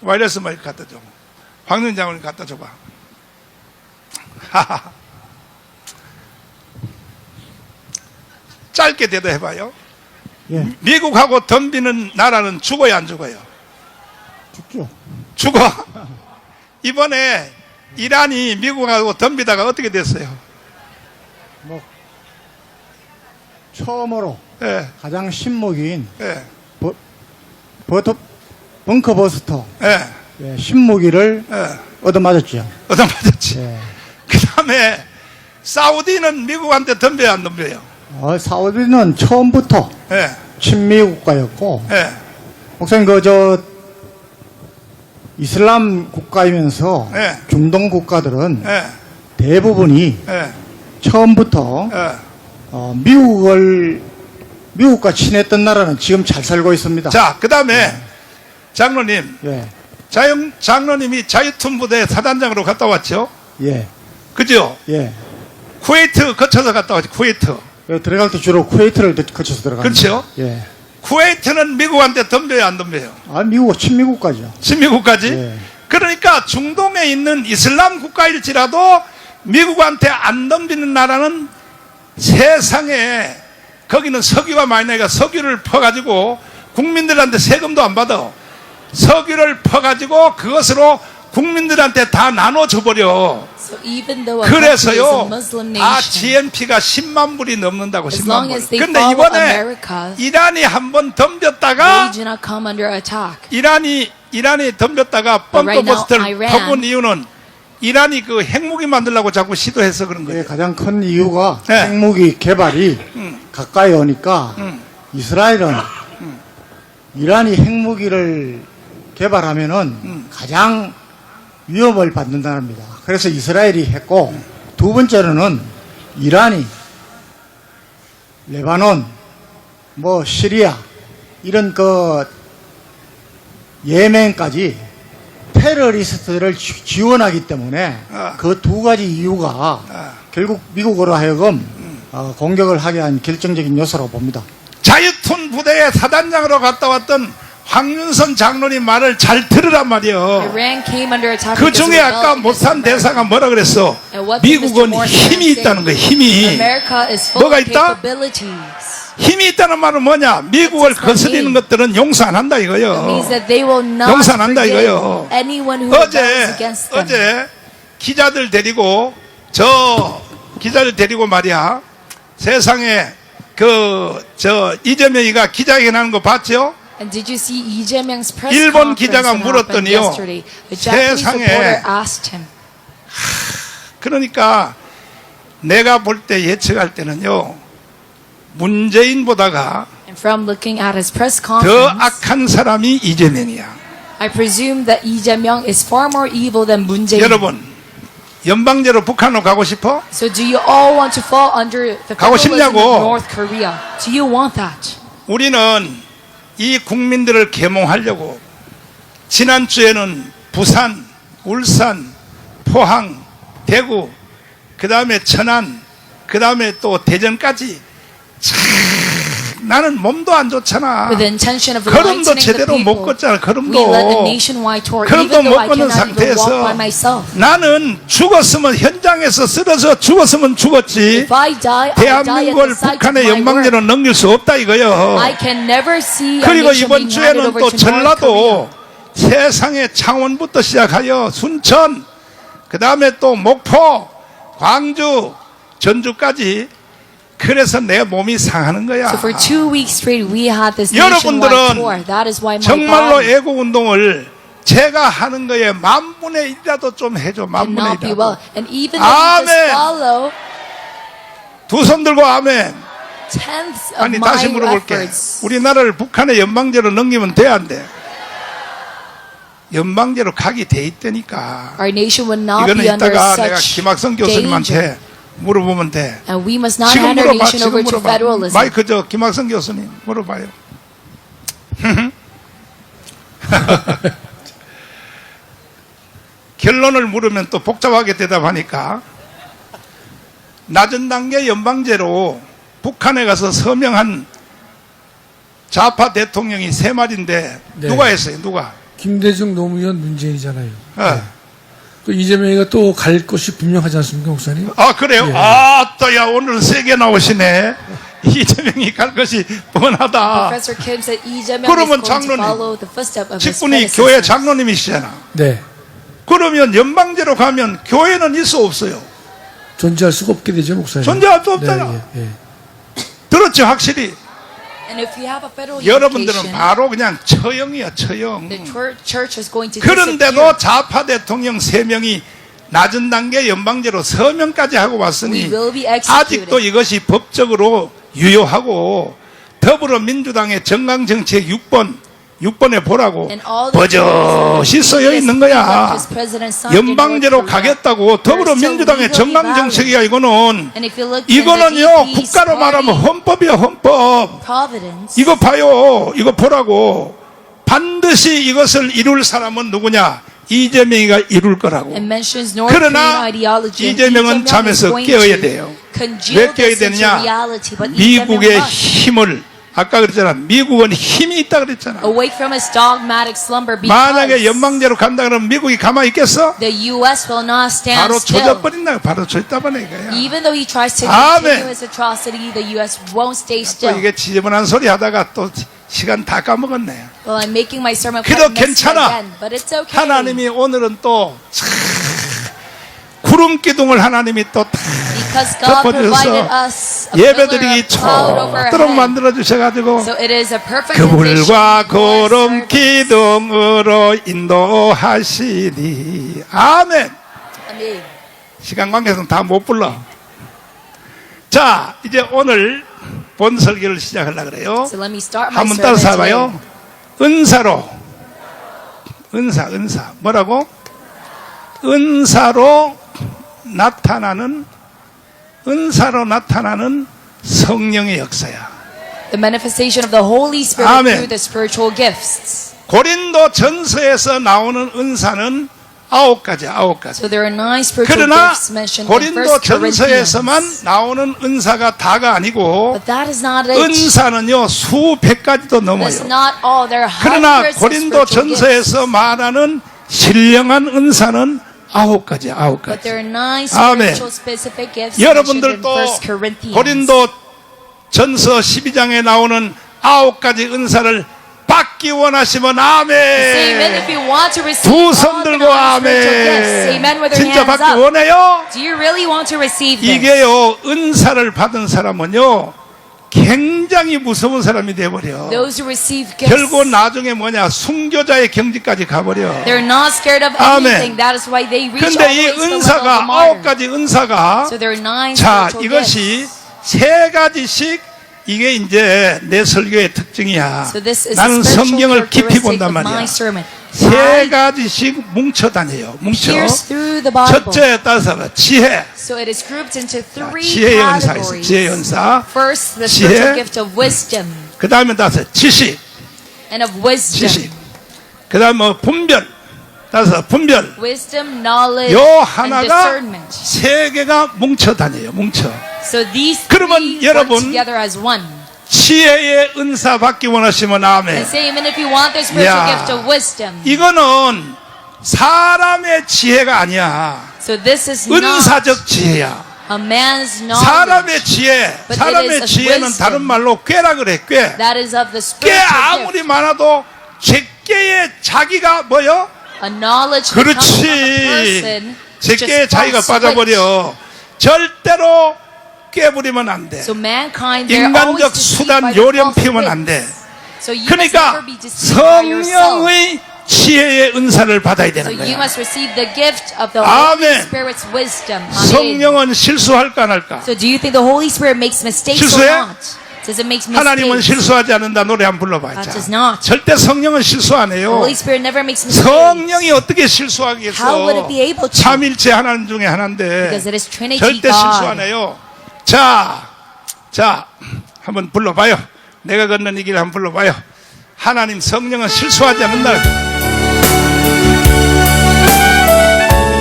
와이러스 마이크 갖다 줘. 황준 장군님 갖다 줘봐. 하하. 짧게 대답해봐요. 예, 미국하고 덤비는 나라는 죽어야 안 죽어요? 죽죠. 죽어. 이번에 이란이 미국하고 덤비다가 어떻게 됐어요? 뭐 처음으로 예, 가장 신무기인 예, 벙커버스터 예, 신무기를 예. 얻어맞았죠. 얻어맞았지. 예. 그 다음에 사우디는 미국한테 덤벼야 안 덤벼요? 사우디는 처음부터 예, 친미 국가였고, 예, 목사님 이슬람 국가이면서 예. 중동 국가들은 예, 대부분이 예, 처음부터 예. 미국과 친했던 나라는 지금 잘 살고 있습니다. 자, 그 다음에 장로님, 예, 장로님이 자유투부대 사단장으로 갔다 왔죠? 예, 그죠? 예. 쿠웨이트 거쳐서 갔다 왔죠. 쿠웨이트. 들어갈 때 주로 쿠웨이트를 거쳐서 들어갑니다. 그렇죠? 예. 쿠웨이트는 미국한테 덤벼야 안 덤벼요? 미국은 친미국가죠. 친미국까지? 예. 그러니까 중동에 있는 이슬람 국가일지라도 미국한테 안 덤비는 나라는 세상에 거기는 석유가 많이 나니까 석유를 퍼가지고 국민들한테 세금도 안 받아. 석유를 퍼가지고 그것으로 국민들한테 다 나눠줘버려. So even though a country is a 그래서요, Muslim 다 nation, GNP가 10만 불이 넘는다고, as 10만 long 불. as they 근데 follow 이번에 America, 이란이 한번 they 덤볐다가 do not come under attack. 이란이 덤볐다가 But right now, 벙커버스터를 Iran- 퍼본 이유는 이란이 그 핵무기 만들려고 자꾸 시도해서 그런 예, 거예요. 가장 큰 이유가 네. 핵무기 개발이 가까이 오니까 이스라엘은 이란이 핵무기를 개발하면은 가장 위협을 받는다랍니다. 그래서 이스라엘이 했고, 두 번째로는 이란이 레바논, 시리아 이런 예멘까지 테러리스트를 지원하기 때문에 그 두 가지 이유가 결국 미국으로 하여금 공격을 하게 한 결정적인 요소라고 봅니다. 자유툰 부대의 사단장으로 갔다 왔던 황윤선 장로님 말을 잘 들으란 말이요. Iran came under attack. 그 because of 중에 아까 rebellion 못산 against 대사가 뭐라 그랬어? And what did 미국은 Mr. Morse 힘이 say? 있다는 거야. 힘이. America is full 뭐가 of 있다? capabilities. 힘이 있다는 말은 뭐냐? 미국을 거스리는 것들은 용서 안 한다 It means 이거요. that they will not 용서 안 한다 forgive 이거요. anyone who rebels against them. 어제 기자들 데리고 기자들 데리고 말이야. 세상에 이재명이가 기자회견하는 거 봤죠? And did you see Lee Jae-myung's press 일본 conference 기자가 that happened 물었더니요. yesterday? A Japanese 세상에 reporter asked him, 그러니까 내가 볼 때 예측할 때는요. 문재인보다가 and from looking at his press 더 conference, 악한 사람이 이재명이야. I presume that Lee Jae-myung is far more evil than Moon Jae-in. 여러분, 연방제로 북한으로 가고 싶어? So do you all want to fall under the 가고 federalism 싶냐고. of North Korea? Do you want that? 우리는 이 국민들을 계몽하려고 지난주에는 부산, 울산, 포항, 대구, 그 다음에 천안, 그 다음에 또 대전까지 참 나는 몸도 안 좋잖아. With the intention of 걸음도 enlightening the 제대로 못 people, 걷잖아. we led a 걸음도. nationwide tour, 걸음도 even though 못 I 걷는 cannot even walk 상태에서 by myself. 나는 죽었으면 현장에서 쓰러져 죽었으면 죽었지. If I die, I die at 대한민국을 the site of 북한의 my 연방제로 work. 넘길 수 없다 이거요. I can never see a 그리고 nation 이번 being handed 주에는 over 또 to North Korea. 전라도 세상의 창원부터 시작하여 순천, 그 다음에 또 목포, 광주, 전주까지. 그래서 내 몸이 상하는 거야. So for 2 weeks straight, we had this nationwide tour. 여러분들은 That is why my 정말로 body 애국 운동을 제가 하는 거에 10,000분의 1이라도 좀 해줘. 10,000분의 cannot be 1이라도. well. And even though we just 아멘. follow 두 손 들고 아멘. tenths of 아니 my 다시 물어볼게. efforts, 우리나라를 북한의 연방제로 넘기면 돼 안 돼? 연방제로 가게 돼 있다니까. our nation would not 이거는 be under 이따가 내가 such 김학성 danger. 교수님한테 물어보면 돼. And we must not 지금 hand our 물어봐. nation 지금 over to 물어봐. federalism. 마이크 김학성 교수님 물어봐요. 결론을 물으면 또 복잡하게 대답하니까 낮은 단계 연방제로 북한에 가서 서명한 좌파 대통령이 3마리인데 네. 누가 했어요? 누가? 김대중 노무현 문재인이잖아요. 어. 또 이재명이가 또 갈 것이 분명하지 않습니까, 목사님? 아 그래요? 예. 또야 오늘 세게 나오시네. 이재명이 갈 것이 뻔하다. Professor Kim said Lee Jae-myung 그러면 is going to 장로님, follow the footsteps of his 직분이 교회 predecessors. 장로님이시잖아. 네. 그러면 연방제로 가면 교회는 있어 없어요? 존재할 수가 없게 되죠, 목사님. 존재할 수 없잖아. 네, 예, 예. 들었죠, 확실히. And if we have a federal 여러분들은 unification, 바로 그냥 처형이야, 처형. the church is going to 그런데도 disappear. 좌파 대통령 3명이 낮은 단계 연방제로 서명까지 하고 왔으니 We will be executed. 아직도 이것이 법적으로 유효하고 더불어민주당의 정강정책 6번에 보라고 And all the 버젓이 쓰여 있는 거야. his president signed in 연방제로 North Korea. 가겠다고 더불어민주당의 정강정책이야 이거는. And if you look 이거는요 at the DP's 국가로 말하면 party 헌법이야 헌법. Providence, 이거 봐요. 이거 보라고. 반드시 이것을 이룰 사람은 누구냐? 이재명이가 이룰 거라고. and mentions North Korean 그러나 ideology. and 이재명은 Lee Jae-myung 잠에서 is going 깨어야 to 돼요. congeal 왜 깨어야 this into 되느냐? reality, but Lee 미국의 Jae-myung must 힘을 아까 그랬잖아. 미국은 힘이 있다 그랬잖아. awake from his dogmatic slumber 만약에 because 연방제로 간다 그러면 미국이 가만히 있겠어? the U.S. will not stand 바로 still. 조져버린다. 바로 조져버려 이거야. Even though he tries to 아멘. continue his atrocity, the U.S. won't stay 또 still. 이게 지저분한 소리 하다가 또 시간 다 까먹었네. Well, I'm making my sermon 그래도 quite messy 괜찮아. again, but it's okay. 하나님이 오늘은 또 구름 기둥을 하나님이 또 Because God provided 덮어주셔서 us a pillar 예배드리기 of cloud over 좋도록 our head. 만들어 주셔가지고 So it is a perfect 그물과 condition for 구름 service. 기둥으로 인도하시니 아멘. Amen. 시간 관계에서는 다 못 불러. 자 이제 오늘 본 설교를 시작하려고 그래요. So let me start my 한번 sermon 따라서 today. 해봐요. 은사로 은사 뭐라고? 은사로 나타나는 성령의 역사야. The manifestation of the Holy Spirit 아멘. through the spiritual gifts. 고린도 전서에서 나오는 은사는 9가지. So there are 9 spiritual 그러나 gifts mentioned in 고린도 1 Corinthians. 전서에서만 나오는 은사가 다가 아니고 But that is not it. 은사는요 수백 가지도 넘어요. That's not all. There are 그러나 hundreds of 고린도 spiritual gifts. 전서에서 말하는 신령한 은사는 9가지. But there are 9 아멘. spiritual specific gifts mentioned in 여러분들도 1 Corinthians. 고린도 전서 12장에 나오는 9가지 은사를 받기 원하시면 Say amen 아멘. if you want to receive 두 all 손 the 들고 9 spiritual gifts. Say amen 아멘. with your 진짜 hands 받기 up. 원해요? Do you really want to receive this? 이게요 은사를 받은 사람은요 굉장히 무서운 사람이 돼버려. Those who receive gifts, 결국 나중에 뭐냐 순교자의 경지까지 가버려. they're not scared of 아멘. anything. That is why they reach all 근데 the 이 way to the level of 은사가 a martyr. 9가지 은사가 So there are 9 자 spiritual 이것이 gifts. 3가지씩 이게 이제 내 설교의 특징이야. So this is 나는 the spiritual 성경을 깊이 characteristic 본단 of my 말이야. sermon. 3가지씩 뭉쳐 다녀요. 뭉쳐. Pierce through the Bible. 첫째 따서 지혜. So it is grouped into 3 지혜의 은사 있어. categories. 지혜의 은사. First, the 지혜. spiritual gift of wisdom 그 다음에 따서 지식. and of wisdom. 지식. 그 다음에 뭐 분별. 따서 분별. Wisdom, knowledge, 요 and 하나가 discernment. 3개가 뭉쳐 다녀요. 뭉쳐. So these 그러면 3 work 여러분, together as one. 지혜의 은사 받기 원하시면 And 아멘. say amen if you want the spiritual 야. gift of wisdom. 이거는 사람의 지혜가 아니야. So this is not 은사적 지혜야. a man's knowledge. 사람의 지혜, But it 사람의 is of 지혜는 wisdom. 다른 말로 꾀라 그래, 꾀. That is of the 꾀 spiritual 아무리 gift. 많아도 제꾀의 자기가 뭐요? A knowledge that comes from a 그렇지. person is 제꾀의 just 자기가 false witch. 빠져버려. 절대로 꾀부리면 안 돼. So mankind, they're always 인간적 deceived 수단 by the 요령 false 피우면 witch. 안 돼. So you must 그러니까 never be deceived by yourself. 성령의 지혜의 은사를 받아야 So 되는 you 거야. must receive the gift of the 아멘. Holy Spirit's wisdom. Amen. 성령은 실수할까 안 할까? So do you think the Holy Spirit makes mistakes 실수해? or not? Does it make 하나님은 mistakes? 실수하지 않는다. 노래 한번 불러봐. That 자. does not. 절대 성령은 실수 안 The 해요. Holy Spirit never makes mistakes. 성령이 어떻게 How would 실수하겠어? it be able to? 삼일체 하나님 중에 하나인데 Because it is Trinity 절대 God. 실수 안 해요. 자, 한번 불러봐요. 내가 걷는 이 길 한번 불러봐요. 하나님 성령은 실수하지 않는다.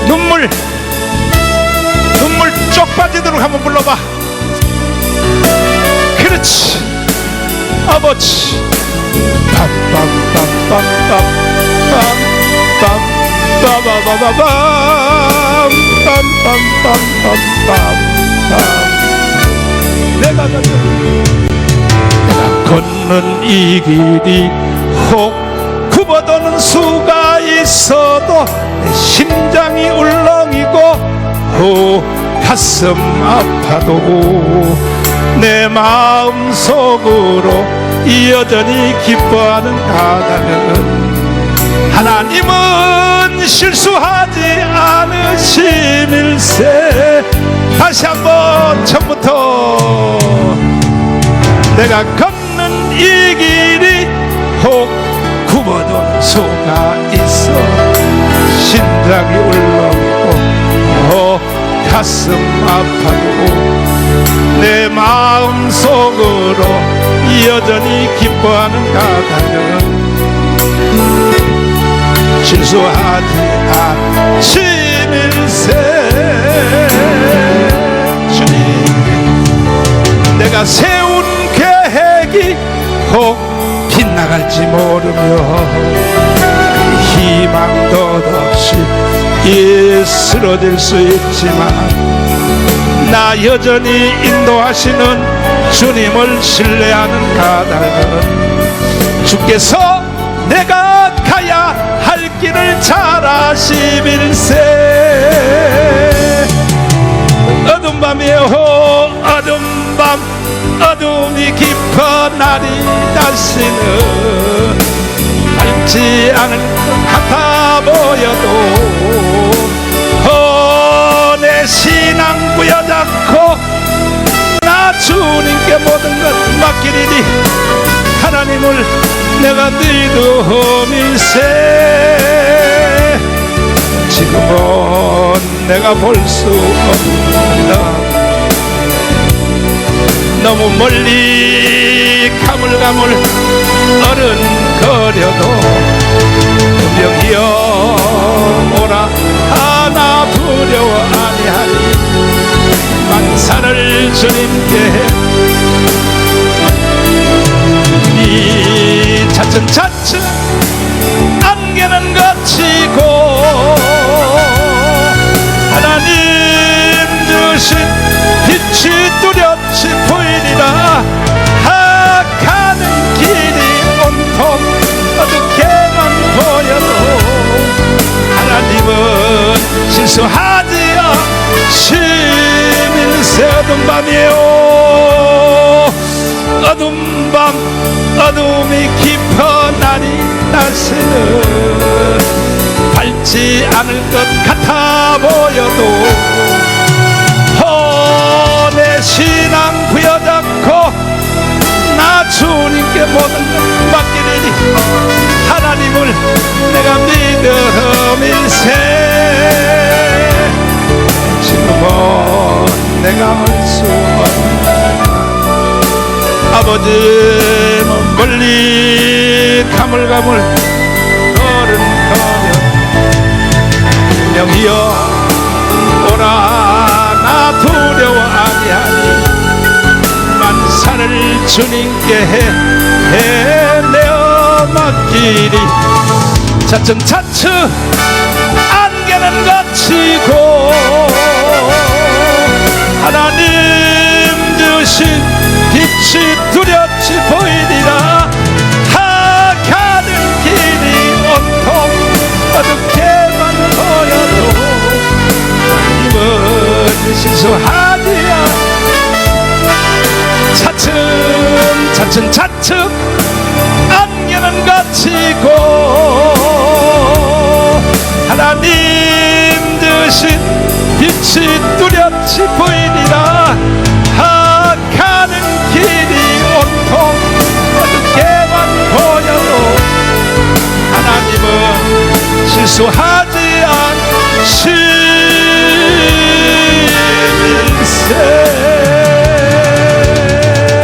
눈물 쪽 빠지도록 한번 불러봐. 그렇지. 아버지. 내가 걷는 이 길이 혹 굽어도는 수가 있어도 내 심장이 울렁이고 가슴 아파도 내 마음 속으로 여전히 기뻐하는 가다는 하나님은 실수하지 않으심일세. 다시 한번 처음부터 내가 걷는 이 길이 혹 굽어도는 수가 있어 심장이 울렁이고 가슴 아파도 내 마음 속으로 여전히 기뻐하는 가다는 실수하지 않으심일세. 주님, 내가 세운 계획이 혹 빗나갈지 모르며 희망도 없이 쓰러질 수 있지만 나 여전히 인도하시는 주님을 신뢰하는 까닭은 주께서 내가 가야 할 길을 잘 아심일세. 어두운 밤이요 어두운 밤 어둠이 깊어 날이 다시는 밝지 않을 것 같아 보여도 내 신앙 부여잡고 나 주님께 모든 것 맡기리니 하나님을 내가 믿음일세. 지금은 내가 볼 수 없다. 너무 멀리 가물가물 어른거려도 분명히여 오라 만사를 주님께 이 차츰차츰 안개는 거치고 하나님 주신 빛이 뚜렷이 보이리라. 가는 길이 온통 어둡게만 보여도 하나님은 실수하지 않으시밀세. 어두운 밤이에요. 어두운 밤 어둠이 깊어 날이 날새는 밝지 않을 것 같아 보여도 내 신앙 부여잡고 나 주님께 모든 것 맡기리니 하나님을 내가 믿음일세. 지금은 내가 할 수 없는 아버지는 멀리 가물가물 걸음거려 명이여 오라 나 두려워 아니하니 만사를 주님께 내어 맡기리. 차츰차츰 안개는 거치고 하나님 주신 빛이 뚜렷이 보이리라. 가는 길이 온통 어둡게만 보여도 하나님은 실수하지 않아. 차츰 안개는 거치고 하나님 주신 빛이 뚜렷이 보이리라. 가는 길이 온통 어둡게만 보여도 하나님은 실수하지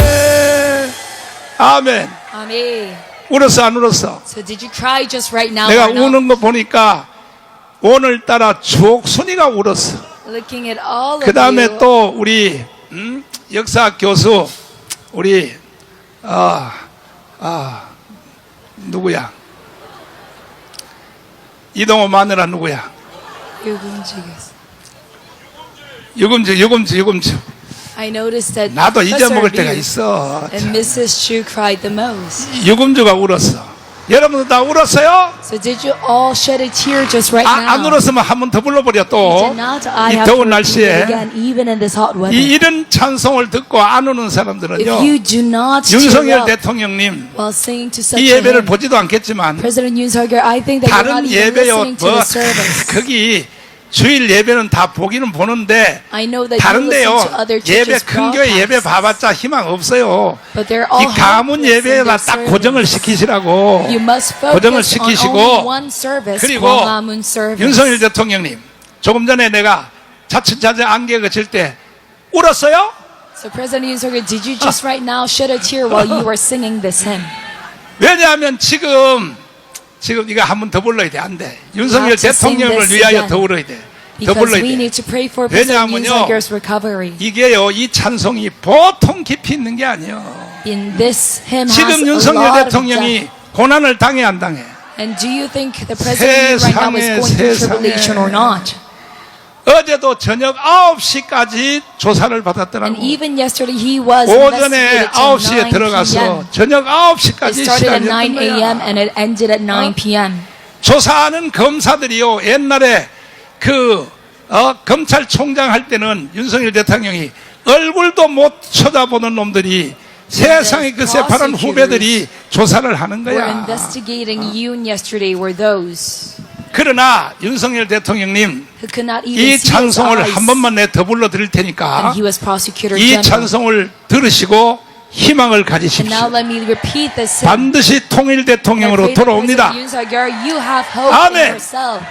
않으시밀세. 아멘. Amen. 울었어 안 울었어? So did you cry just right now? 내가 or not? 우는 거 보니까 오늘따라 주옥순이가 울었어. Looking at all 그 of 다음에 you. 또 우리 역사 교수 우리 누구야? 이동호 마누라 누구야? 유금주. I noticed that 나도 잊어먹을 때가 Professor 있어. Liu and Mrs. Chu cried the most. 유금주가 울었어. 여러분도 다 울었어요? So did you all shed a tear just right now? 안 울었으면 한 번 더 불러버려 또. Did not I 이 have to 더운 repeat it 날씨에 again, even in this hot weather? 이런 찬송을 듣고 안 우는 사람들은요, If you do not tear 윤석열 up 대통령님 while singing to such 이 a 예배를 hymn, 보지도 않겠지만 President Yoon Suk-yeol, I think that you're not 다른 even 예배요 listening to the service. 거기 주일 예배는 다 보기는 보는데 I know that you 다른데요 listen to other 예배 churches 큰 교회 예배 broadcasts, 봐봤자 희망 없어요. but they're all 이 가문 helpless in 예배에다 their 딱 service. 고정을 시키시라고. You must 고정을 focus on 시키시고 only one service, 그리고 Gwangamun service. 윤석열 대통령님 조금 전에 내가 차츰차츰 안개 그칠 때 울었어요? So President Yoon Suk-yeol, did you just right now shed a tear while you were singing this hymn? 왜냐하면 지금 이거 한 번 더 불러야 돼. 안 돼. 윤석열 have to sing 대통령을 this 위하여 again. 더 울어야 돼. 더 Because 불러야 we 돼. need to pray for President Yoon 왜냐하면요, Suk-yeol's recovery. 이게요, 이 찬송이 보통 깊이 있는 게 아니에요. In this hymn has 지금 a 윤석열 lot of 대통령이 depth. 고난을 당해 안 당해? And do you think the president right now is going through tribulation or not? 어제도 저녁 9시까지 조사를 And 받았더라고. even yesterday he was 오전에 investigated till 9시에 9 들어가서 p.m. 저녁 It 9시까지 started at 9 시간이었던 a.m. 거야. and it ended at 9 p.m. 조사하는 검사들이요, 옛날에 검찰총장 할 때는 윤석열 대통령이 얼굴도 못 쳐다보는 놈들이 세상에 그 새파란 후배들이 조사를 하는 Were 거야. investigating Yoon yesterday were those 그러나 윤석열 대통령님 who could not even 이 see his 찬송을 eyes. 한 번만 내 더 불러 드릴 테니까 And he was prosecutor 이 general. 찬송을 들으시고 희망을 And now 가지십시오. let me repeat this hymn. 반드시 통일 대통령으로 돌아옵니다. You have hope 아멘. in yourself.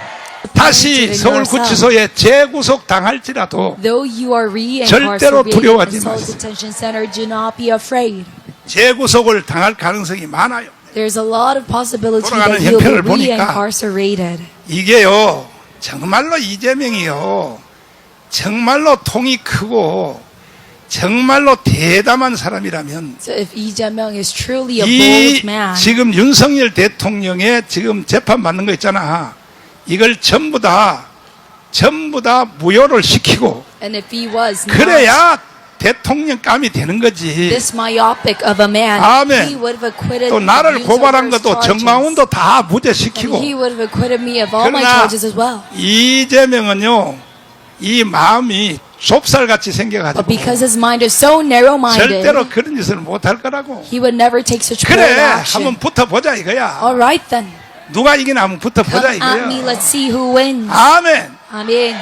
다시 서울구치소에 재구속 당할지라도 Though you are 절대로 reincarcerated 두려워하지 in Seoul 마세요. Detention Center, do not be afraid. 재구속을 당할 가능성이 많아요. There's a lot of possibility 돌아가는 that you'll 형편을 be 보니까 reincarcerated. 이게요, 정말로 이재명이요, 정말로 통이 크고 정말로 대담한 사람이라면 So if Lee Jae-myung is truly a 이 bold man, 지금 윤석열 대통령의 지금 재판 받는 거 있잖아. 이걸 전부 다 무효를 시키고 and if he was not 그래야 대통령감이 되는 거지. this myopic of a man, 아멘. he would have acquitted 또 나를 Yoon 고발한 Suk-yeol's 것도 charges. 정광훈도 다 And 무죄시키고. he would have acquitted me of all my 그러나 charges as well. 이재명은요, 이 마음이 좁쌀같이 But 생겨가지고 because his mind is so narrow-minded, 절대로 그런 짓을 못할 거라고. he would never take such bold 그래, action. 한번 붙어보자 이거야. All right then, 누가 이기나 한번 붙어보자 come at me. 이거야. Let's see who wins. 아멘. Amen.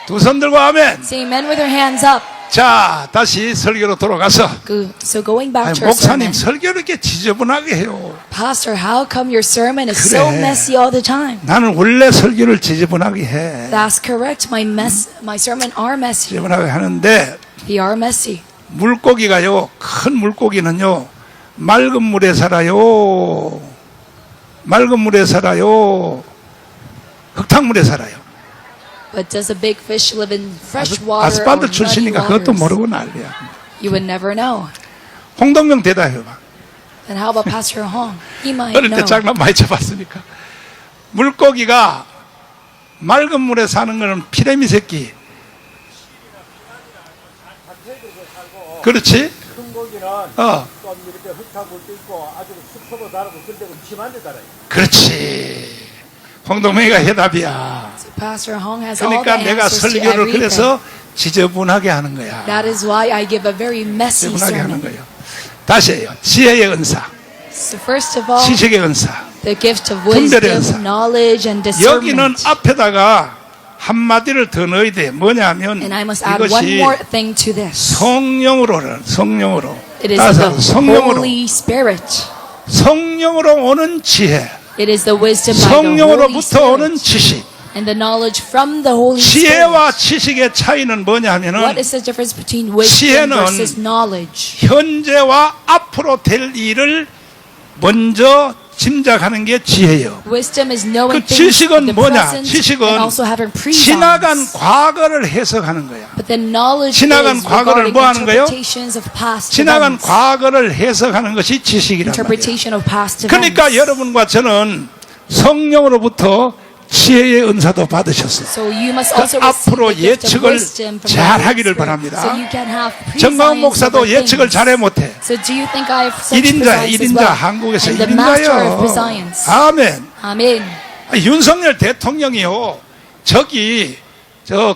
두 손 들고 아멘. Say amen with your hands up. 자, 다시 설교로 돌아가서. Good. So going back 아니, to our 목사님 sermon, 설교를 이렇게 지저분하게 해요. Pastor, how come your sermon is so 그래. messy all the time? 나는 원래 설교를 지저분하게 해. That's correct. My sermon are messy. 지저분하게 하는데 They are messy. 물고기가요, 큰 물고기는요, 맑은 물에 살아요. 맑은 물에 살아요. 흙탕물에 살아요. But does a big fish live in fresh water or 아스팔트 muddy 출신이니까 그것도 waters? 모르고 난리야. You would never know. 홍동영 대답해봐. And how about Pastor Hong? He might 어릴 때 know. 장난 많이 쳐봤으니까. 물고기가 맑은 물에 사는 거는 피레미 새끼. 그렇지? 큰 고기는 어, 좀 이렇게 흙탕물도 있고 아주 숲으로 자라고 근데 심한 데 자라요. 그렇지. 홍동영이가 해답이야. So Pastor Hong has all the 그러니까 내가 answers to 설교를 everything. 그래서 지저분하게 하는 거야. That is why I give a very messy 지저분하게 하는 sermon. 거예요. 다시 해요. 지혜의 은사, So first of all, 지식의 은사. the gift of 분별의 wisdom, 은사. knowledge, and 여기는 discernment. 앞에다가 한마디를 더 넣어야 돼. 뭐냐면 And I must add one 이것이 more thing to this. 성령으로는 성령으로. It is 따라서 the 성령으로. Holy Spirit. 성령으로 오는 지혜, It is the wisdom by the Holy 성령으로부터 오는 Spirit. 지식. And the knowledge from the Holy Spirit. 지혜와 지식의 차이는 뭐냐면은 What is the difference between wisdom 지혜는 versus knowledge? 현재와 앞으로 될 일을 먼저 짐작하는 게 지혜예요. Wisdom is knowing 그 things of 지식은 the 뭐냐? present 지식은 and also having 지나간 prescience. 과거를 해석하는 거야. But the knowledge 지나간 is 과거를 regarding 뭐 하는 거예요? interpretations of past 지나간 events. 과거를 해석하는 것이 지식이란 말이야. Interpretation of past events. 그러니까 여러분과 저는 성령으로부터 지혜의 은사도 받으셨어요. So you must 그 also receive 앞으로 the gift of 예측을 wisdom from the 잘 Holy 하기를 Spirit. 바랍니다. So you can have 정광훈 prescience 목사도 over 예측을 things. 잘해 못해. So do you think I have such 1인자, prescience as 1인자, well? 한국에서 And the master of 1인자요. prescience. 아멘. Amen. 윤석열 대통령이요, 저기,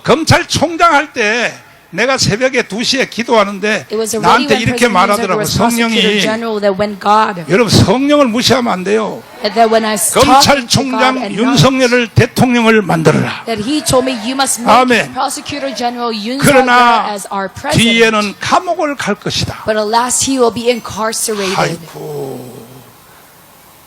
검찰총장 할 때 내가 새벽에 2시에 기도하는데 It was already 나한테 when 이렇게 President Yoon 말하더라고. was prosecutor 성령이, general that when God, 여러분 성령을 무시하면 안 돼요. that when I was talking to God 검찰총장 and not, 윤석열을 대통령을 만들어라. that he told me you must make 아멘. prosecutor general Yoon 그러나 Suk-yeol as our president. 뒤에는 감옥을 갈 것이다. But alas, he will be incarcerated. 아이고.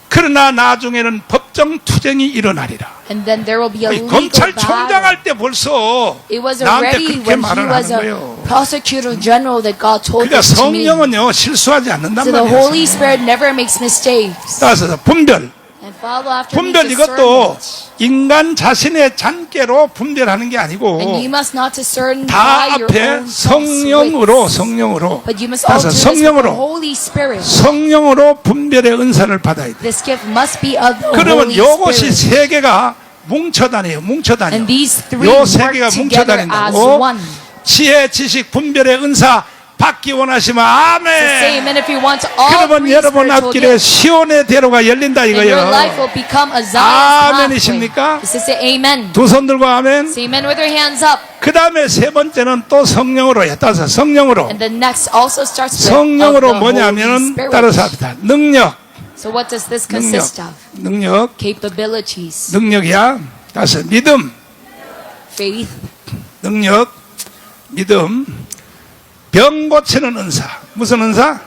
그러나 나중에는 법정 투쟁이 일어나리라. And then there will be a 아니, legal 검찰총장 battle. 할 때 벌써 It was 나한테 already 그렇게 when he 말을 was 하는 a 거예요. prosecutor general that God told 그러니까 this to me. 성령은요 실수하지 않는단 So the 말이에요. Holy Spirit never makes mistakes. 따라서 분별, And follow after me 분별 이것도 discernment. 인간 자신의 잔꾀로 분별하는 게 아니고 And you must not discern 다 by your 앞에 own false 성령으로 wits. 성령으로 But you must all 따라서 do this with the 성령으로 Holy Spirit. 성령으로 분별의 은사를 받아야 돼. This gift must be of the 그러면 Holy 요것이 Spirit. 세 개가 뭉쳐다녀요. 뭉쳐다녀. And these three 요 work 세 개가 together as 뭉쳐다닌다고. one. 지혜, 지식, 분별의 은사 받기 원하시면 So say 아멘. amen if you want all 그러면 three 여러분 spiritual 앞길에 gifts. 시온의 대로가 열린다 And your 이거예요. life will become a Zion's pathway. 아멘이십니까? This is say amen. 두 손 들고 아멘. Say amen with your hands up. 그 다음에 세 번째는 또 성령으로요. 따라서 성령으로. And the next also starts with 성령으로 of the 뭐냐면은 Holy Spirit. 따라서 합니다. 능력, So what does this 능력, consist of? 능력, Capabilities, 능력이야. 따라서 믿음, faith, 능력, 믿음, 병 고치는 은사. 무슨 은사?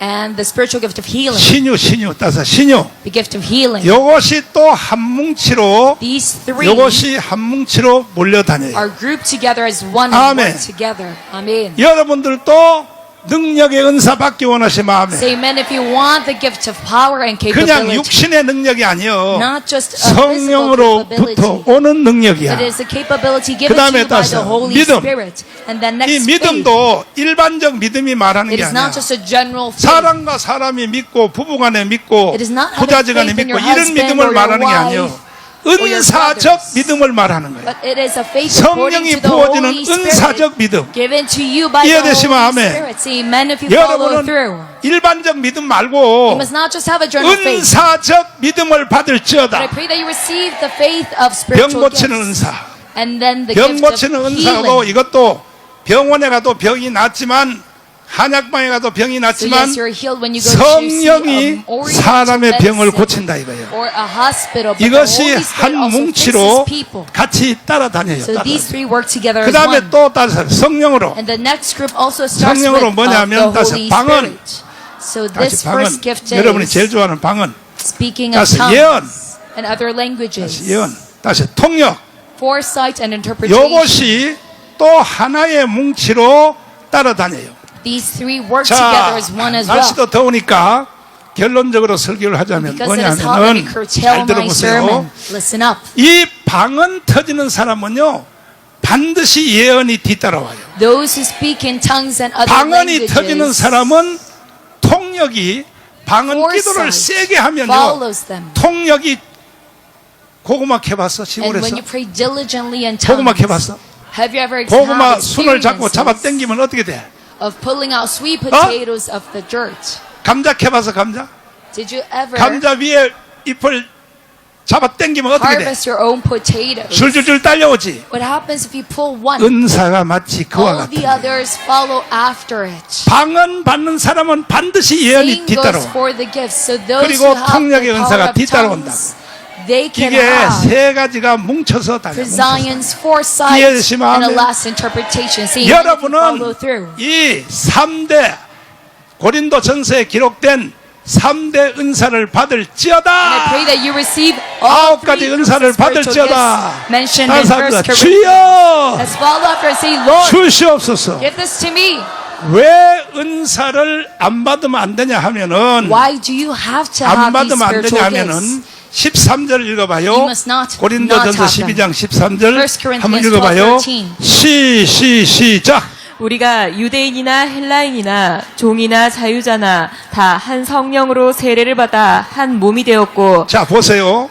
and the spiritual gift of healing. 신유, 따라서 신유. The gift of healing. 요것이 또 한 뭉치로, These three 요것이 한 뭉치로 몰려다녀요. are grouped together as one 아멘. and work together. Amen. 여러분들도 능력의 은사 받기 원하시면 아멘. Say amen if you want the gift of power and 그냥 capability. 육신의 능력이 아니요 Not just a physical 성령으로부터 capability. 오는 능력이야. It is a capability given to 그다음에 you by the 따서 Holy 믿음. Spirit. And then 이 next faith. 믿음도 일반적 믿음이 말하는 It 게 is 아니야. not just a general faith. 사람과 사람이 믿고 부부간에 믿고 It is not having 부자지간에 faith in 믿고 your 이런 husband 믿음을 or your 말하는 게 wife 아니요 or your 은사적 brothers. 믿음을 말하는 거예요. But it is a faith according 성령이 to the 부어지는 Holy Spirit 은사적 믿음. given to you by the 이해되시면 Holy 아멘. Spirit. Say amen if you follow through. 여러분은 일반적 믿음 You 말고 must not just have a general faith. 은사적 믿음을 But I 받을지어다. pray that you receive the faith of 병 spiritual 고치는 gifts. 은사. And then the 병 gift of 고치는 은사고 healing. 이것도 병원에 가도 병이 낫지만 한약방에 가도 병이 So 낫지만 yes, you're healed when you go to 성령이 사람의 병을 고친다 이거예요. or a hospital. But the 이것이 Holy Spirit 한 also 뭉치로 fixes people. 같이 따라다녀요. So these three work together 그 as 다음에 one. 또 따라서 성령으로. And the next group also starts 성령으로 with 뭐냐면 the 따서 Holy 방언. Spirit. So 다시 this 방언. first gift 여러분이 제일 is 좋아하는 방언. speaking of 다시 tongues 예언. and other languages, 예언. 다시 통역. foresight and interpretation. 요것이 또 하나의 뭉치로 따라다녀요. These three work 자, together as one as well. 날씨도 더우니까 결론적으로 설교를 하자면 Because it is hot, let me 뭐냐면은 curtail 잘 my sermon. 들어보세요. Listen up. 이 방언 터지는 사람은요 반드시 예언이 뒤따라와요. Those who speak in tongues and other 방언이 터지는 languages, 사람은 통역이 방언 기도를 세게 하면요 follows them. 통역이 고구마 캐봤어 And 시골에서 when you pray diligently in 고구마 tongues, 캐봤어 have you ever 고구마 had 순을 잡고 잡아 experiences 당기면 어떻게 돼? of pulling out sweet potatoes of the dirt? 감자 캐봐서 감자 Did you ever 감자 위에 잎을 잡아 당기면 어떻게 돼? harvest your own potatoes? 줄줄줄 딸려오지. What happens if you pull one? 은사가 마치 그와 All the 같은 others follow after it. 방언 받는 사람은 반드시 예언이 Same goes 뒤따라와. for the gifts. So those 그리고 who have 통역의 the 은사가 power of 뒤따라온다. tongues, they can 이게 have 세 가지가 뭉쳐서 다녀. 뭉쳐서. prescience, foresight, 이해되시면 and a 아멘. last interpretation. See, if you follow 여러분은 through. 이 3대 고린도 전서에 기록된 3대 은사를 And I 받을지어다. pray that you receive all 아홉 가지 three 은사를 spiritual 받을지어다. gifts mentioned 다른 in 사람들 1 Corinthians. 주여 Let's follow after and say, Lord, 주시옵소서. give this to me. 왜 은사를 안 받으면 안 되냐 하면은 Why do you have to 안 have these 받으면 안 되냐 spiritual 하면은 gifts? 13절 읽어봐요. You must not 고린도전서 have them. 12장 13절 1 Corinthians 한번 읽어봐요. 12:13. 시작. 우리가 유대인이나 헬라인이나 종이나 자유자나 다 한 성령으로 세례를 받아 한 몸이 되었고 자 보세요.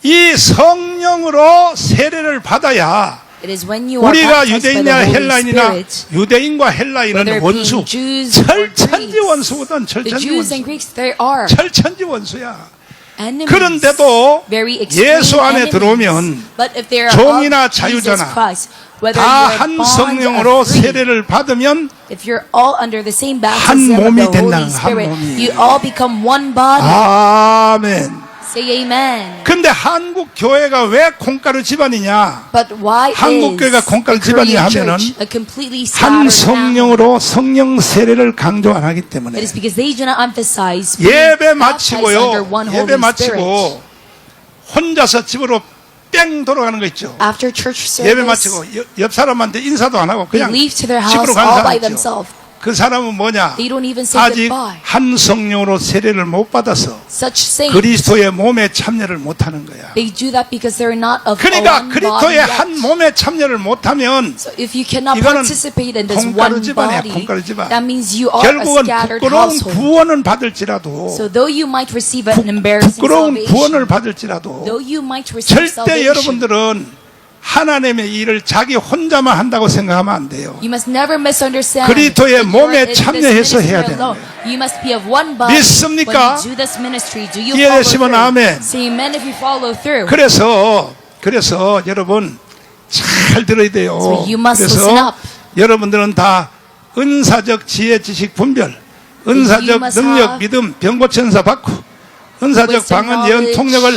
이 성령으로 세례를 받아야 It is when you are 우리가 baptized by the 유대인이나 Holy 헬라인이나 Spirit. 유대인과 Whether 헬라인은 it 원수 be Jews or 철천지 Greeks, 원수거든. the 철천지 Jews and 원수. Greeks, they are 철천지 원수야. enemies, 그런데도 very extreme 예수 안에 enemies. 들어오면 But if they are 종이나 of Jesus 자유자나 Christ, whether 다 you're 한 bond 성령으로 or free, 세례를 받으면 if you're all under the same 한 baptism of 몸이 the 된다는 Holy Spirit, 한 몸이. you all become one body. 아멘. Say amen. 근데 한국 교회가 왜 콩가루 집안이냐? But why 한국 교회가 is 콩가루 the Korean 집안이냐 하면은 church a completely 한 scattered family? 성령으로 성령 세례를 강조 안 하기 때문에 It is because they do not emphasize being 예배 baptized under 마치고요. one 예배 Holy Spirit. 마치고 혼자서 집으로 뺑 돌아가는 거 있죠. After church 예배 service, 마치고 옆 사람한테 인사도 안 하고 they 그냥 leave to their 집으로 house 가는 all 사람 by 있죠. themselves. 그 사람은 뭐냐? They don't even say 아직 goodbye. 한 성령으로 세례를 못 받아서 Such saints, 그리스도의 몸에 참여를 못 하는 거야. they do that because they're not of 그러니까 one body 그리스도의 yet. 한 몸에 참여를 못하면 So if you cannot 이거는 participate in this 콩가루 one 집안이야, body, 콩가루 집안. that means you are a 결국은 scattered 부끄러운 household. 구원은 받을지라도 So though you might receive an embarrassing 부끄러운 salvation, 구원을 받을지라도 though you might receive 절대 salvation, 여러분들은 하나님의 일을 자기 혼자만 한다고 생각하면 안 돼요. you must never misunderstand 그리스도의 that you 몸에 are in this 참여해서 ministry 해야 되는 alone. 거예요. You must be of one body 믿습니까? when you do this ministry. Do you 이해되시면 follow through? 아멘. Say amen if you follow through. 그래서 여러분 잘 들어야 돼요. So you must listen 그래서 up. 여러분들은 다 은사적 지혜, 지식, 분별, You 은사적 must 능력, have 믿음, 병고천사 받고 은사적 wisdom, 방언, 예언, knowledge, 통역을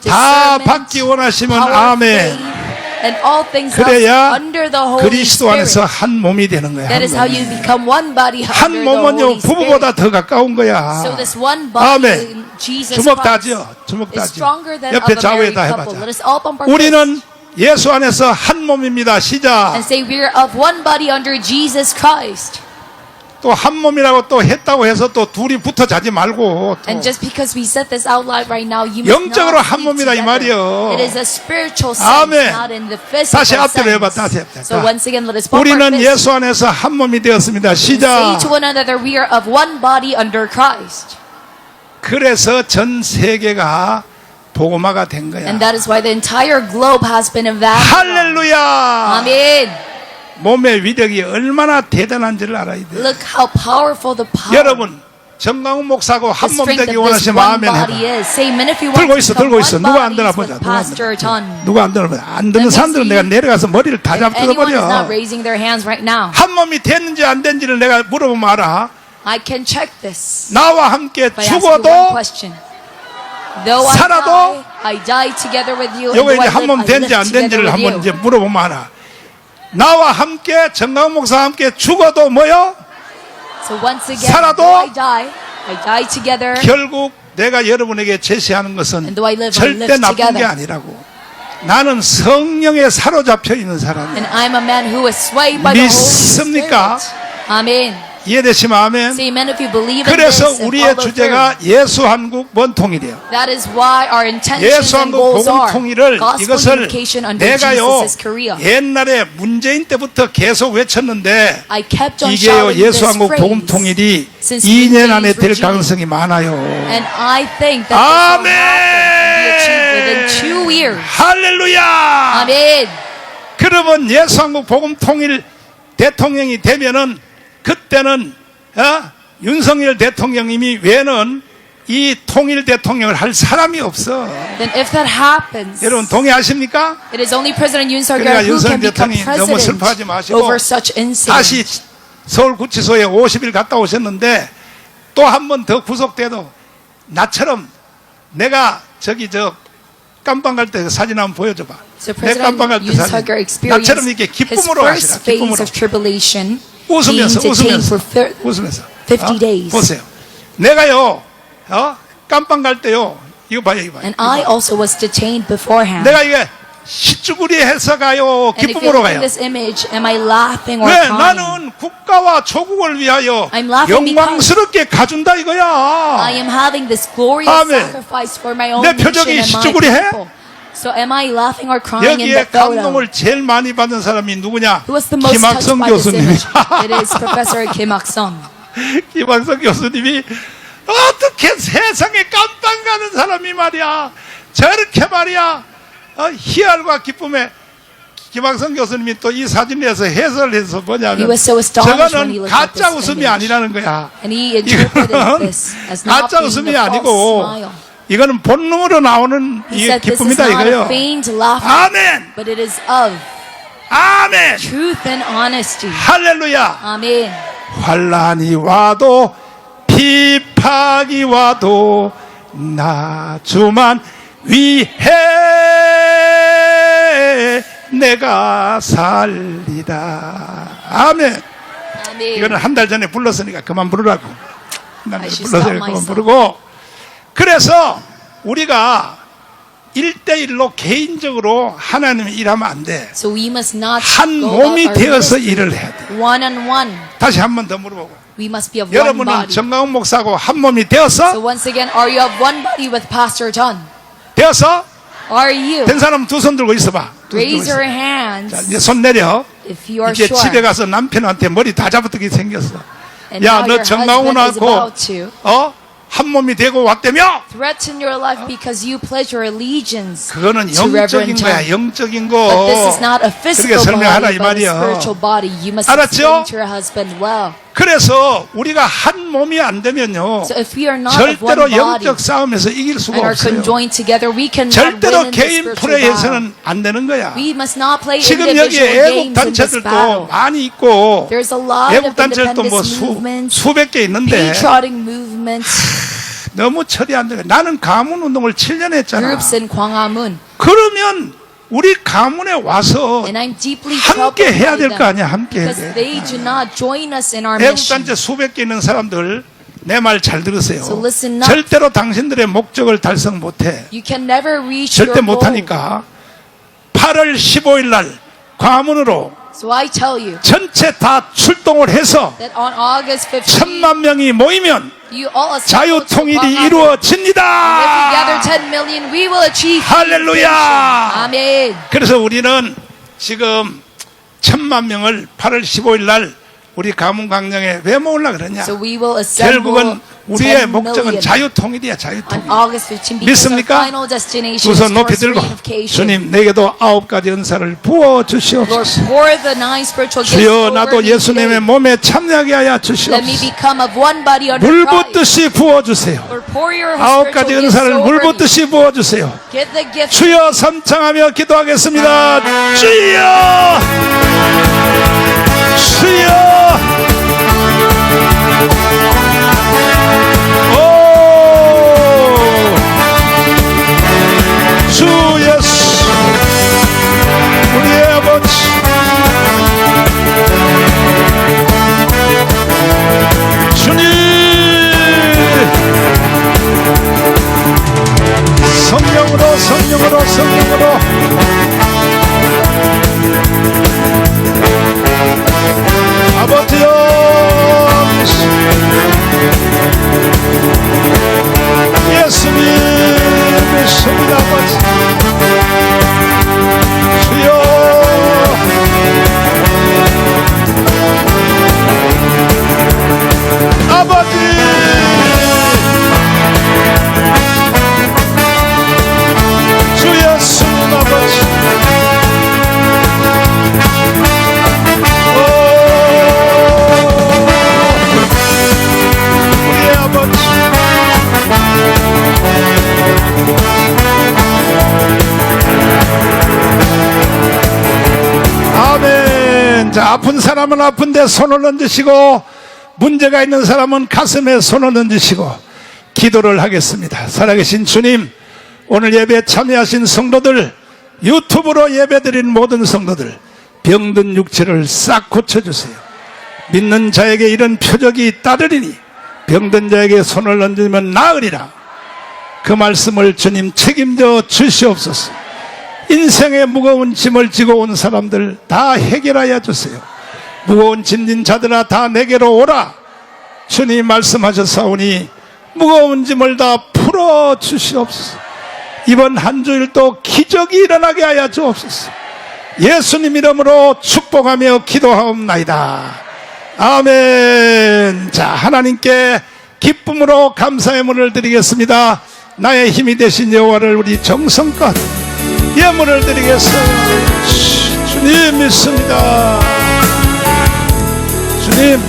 다 discernment, 받기 원하시면 power, 아멘. faith, and all things else 그래야 under the Holy 그리스도 안에서 Spirit. 한 몸이 되는 거야. That is how you become one body 한 under the Holy 몸은요 Spirit. 부부보다 더 가까운 거야. So this one body 아멘. in Jesus 주먹 Christ 다지요. 주먹 is 다지. stronger than 옆에 of a 좌우에 married 다 couple. Let 해봐자. us all bump our 우리는 fists 예수 안에서 한 몸입니다. 시작. and say we are of one body under Jesus Christ. 또 한 몸이라고 또 했다고 해서 또 둘이 붙어 자지 말고 또 And just because we said this out loud right now, you must 영적으로 not 한 speak 몸이라 이 together. 말이요. It is a spiritual sense, 아멘. not in the physical 다시 앞뒤로 해봐. sense. 다시 해봐. So once again, let us bump our 우리는 fists. 예수 안에서 한 몸이 되었습니다. Say 시작. to one another, we are of one body under Christ. 그래서 전 세계가 복음화가 된 거야. And that is why the entire globe has been evangelized. 할렐루야. Amen. 몸의 위력이 얼마나 대단한지를 알아야 돼. Look how powerful the power, 여러분 정강훈 목사고 the 한 몸 strength 되기 of this 원하시면 one 아멘 body 해봐. is. Say amen if you want 들고 to 있어, become 들고 있어. one 누가 안 되나 bodies 보자. with Pastor John. 누가 안 되나 보자. 안 듣는 Let me 사람들은 see. 내가 내려가서 머리를 다 If 잡아 anyone is 뜯어버려. not raising their hands right now, 한 몸이 됐는지 안 됐는지를 내가 물어보면 알아. I can check this 나와 함께 by asking you one 죽어도 question. Though 살아도 I die together with you, and 요거 though 이제 I 한 몸 live 된지 안 together 된지를 with 한번 you. 이제 물어보면 알아. 나와 함께 정강훈 목사와 함께 죽어도 뭐요? So once again, 살아도 though I die together, 결국 내가 여러분에게 제시하는 것은 And though I live 절대 나쁜 게 together. 아니라고. 나는 성령에 사로잡혀 있는 사람이야. and I'm a man who is swayed by the Holy 믿습니까? Spirit. Amen. 이해되시면 아멘. Say amen if you believe in 그래서 this and 우리의 follow 주제가 through. 예수 한국 원통일이에요. That is why our intentions 예수 and 한국 goals 복음 are 통일을 gospel 이것을 unification under 내가요 Jesus' Korea. 옛날에 문재인 때부터 계속 외쳤는데 I kept on 이게요 shouting 예수 this 한국 복음 phrase 통일이 since 2년 안에 Monday's 될 regime. 가능성이 많아요. And I think that this will 아멘. happen and be achieved within 2 years. 할렐루야. Amen. 그러면 예수 한국 복음 통일 대통령이 되면은 그때는 윤석열 대통령님이 외에는 이 통일 대통령을 할 사람이 없어. Then if that happens, 여러분 동의하십니까? it is only President Yoon 그러니까 Suk-yeol who 윤석열 can become 대통령이 너무 슬퍼하지 president 마시고 over such incidents. 다시 서울구치소에 50일 갔다 오셨는데 또 한 번 더 구속돼도 나처럼 내가 저기 저 깜빵 갈 때 사진 한번 보여줘봐. So 내 깜빵 갈 President 때 Yoon Suk-yeol 사진. 나처럼 experienced 이렇게 his 기쁨으로 하시라. first phase 기쁨으로. of tribulation, being 웃으면서 detained 웃으면서 for 웃으면서 50 days. 보세요. 내가요 깜빵 갈 때요 이거 봐요 이거 봐요. And I also was detained beforehand. 내가 이게 시쭈구리 해서 가요 And if you 기쁨으로 look at 가요. this image, am I laughing or 왜 crying? 나는 국가와 조국을 위하여 I'm laughing 영광스럽게 가준다 I 이거야. am having this glorious 아멘. sacrifice for my own 내 nation 표정이 and my 시쭈구리 해? people. So am I laughing or crying in 여기에 the photo? 감동을 제일 많이 받은 사람이 누구냐? Who was the most touched 김학성 by this 교수님이. image? It is Professor Kim Hak-sung. 김학성 교수님이 어떻게 세상에 깜빵 가는 사람이 말이야 저렇게 말이야 희열과 기쁨에 김학성 교수님이 또 이 사진에서 해설을 해서 He 뭐냐면 was so astonished when he 저거는 looked at 가짜 this 웃음이 image. 아니라는 거야. And he interpreted 이거는 this as not 가짜 being 웃음이 a false 아니고 smile. 이거는 본능으로 나오는 He 이 said this is 기쁨이다 not a 이거요. feigned laughter, 아멘. but it is of 아멘. truth and honesty. 할렐루야. Amen. 환란이 와도 비판이 와도 나 주만 위해 내가 살리다. 아멘. Amen. 이거는 한 달 전에 불렀으니까 그만 부르라고. 한 달 I 전에 should 불러서 stop 그만 myself. 부르고. 그래서 우리가 1대1로 개인적으로 하나님의 일하면 안 돼. So we must not 한 go 몸이 about our 되어서 ministry 일을 해야 돼. one on one. 다시 한 번 더 물어보고. We must be of one 여러분은 body. 정강훈 목사하고 한 몸이 So 되어서 once again, are you of one body with Pastor John? 되어서 Are you? 된 사람 두 손 들고 있어봐. 두 손 들고 Raise your 있어. 자, hands 이제 손 내려. if you are 이제 sure. 집에 가서 남편한테 머리 다 잡아뜯게 생겼어. And 야, now 너 your husband is 정강훈하고 about to 한 몸이 되고 왔다며? threaten your life because you pledge your allegiance 그거는 to 영적인 Reverend 거야, John. 영적인 But 거. this is not a 그렇게 physical 설명하라 이 body, but a 말이야. spiritual body. You must 알았죠? explain to your husband well. 그래서 우리가 한 몸이 안 되면요, So if we are not of one 절대로 body 영적 싸움에서 이길 수가 and are 없어요. conjoined together, we cannot win 절대로 in the 개인 spiritual battle. 플레이에서는 안 되는 거야. We must not play 지금 individual 여기 애국 games in this 단체들도 battle. 많이 있고 There's a lot 애국 of 단체들도 뭐 independence movements, 수백 개 있는데 patriotic movements, 너무 처리 안 돼. 나는 가문 운동을 7년 했잖아. groups in Gwanghwamun. 그러면 우리 가문에 와서 And I'm deeply 함께 troubled 해야 by 될 거 them 아니야. 함께 해야 because 돼. they do not join us in our 애국 mission. 단체 수백 개 있는 사람들 내 말 잘 들으세요. So listen up. 절대로 당신들의 목적을 달성 못해. You can never reach 절대 your goal. 못하니까 8월 15일 날 과문으로 So I tell you 전체 다 출동을 해서 that on August 15th, 1000만 명이 모이면 you all assemble to 자유통일이 Baguio. If we 이루어집니다. gather 10 million, we will achieve 할렐루야. unification. Amen. 그래서 우리는 지금 1000만 명을 8월 15일 날 우리 가문광장에 왜 모으려 그러냐? So we will assemble 결국은 우리의 10 목적은 million. 자유통일이야, On 자유통일. August 15th, because our 믿습니까? final destination 두 is 손 높이 towards 들고 reunification. 주님 내게도 9가지 은사를 부어 Lord, 주시옵소서. pour the 9 spiritual gifts 주여 over 나도 me 예수님의 today. 몸에 참여하게 하여 Let me 주시옵소서. become of one body under 물 Christ. 붓듯이 부어 주세요. Lord, pour your 9가지 spiritual gifts 은사를 물 over me. 붓듯이 부어 주세요. Get the gift. 주여 삼창하며 기도하겠습니다. 주여 주여 주 예수 우리의 아버지 주님 성령으로 성령으로 성령으로 아버지여 예수님 믿습니다 아버지 주여 아버지 주 예수 아버지 우리의 아버지 아멘. 자, 아픈 사람은 아픈데 손을 얹으시고 문제가 있는 사람은 가슴에 손을 얹으시고 기도를 하겠습니다. 살아계신 주님, 오늘 예배에 참여하신 성도들, 유튜브로 예배드린 모든 성도들, 병든 육체를 싹 고쳐주세요. 믿는 자에게 이런 표적이 따르리니 병든 자에게 손을 얹으면 나으리라. 그 말씀을 주님 책임져 주시옵소서. 인생의 무거운 짐을 지고 온 사람들 다 해결하여 주세요. 무거운 짐진 자들아 다 내게로 오라. 주님 말씀하셨사오니 무거운 짐을 다 풀어 주시옵소서. 이번 한 주일도 기적이 일어나게 하여 주옵소서. 예수님 이름으로 축복하며 기도하옵나이다. 아멘. 자, 하나님께 기쁨으로 감사의 문을 드리겠습니다. 나의 힘이 되신 여호와를 우리 정성껏 예물을 드리겠어요. 주님 믿습니다. 주님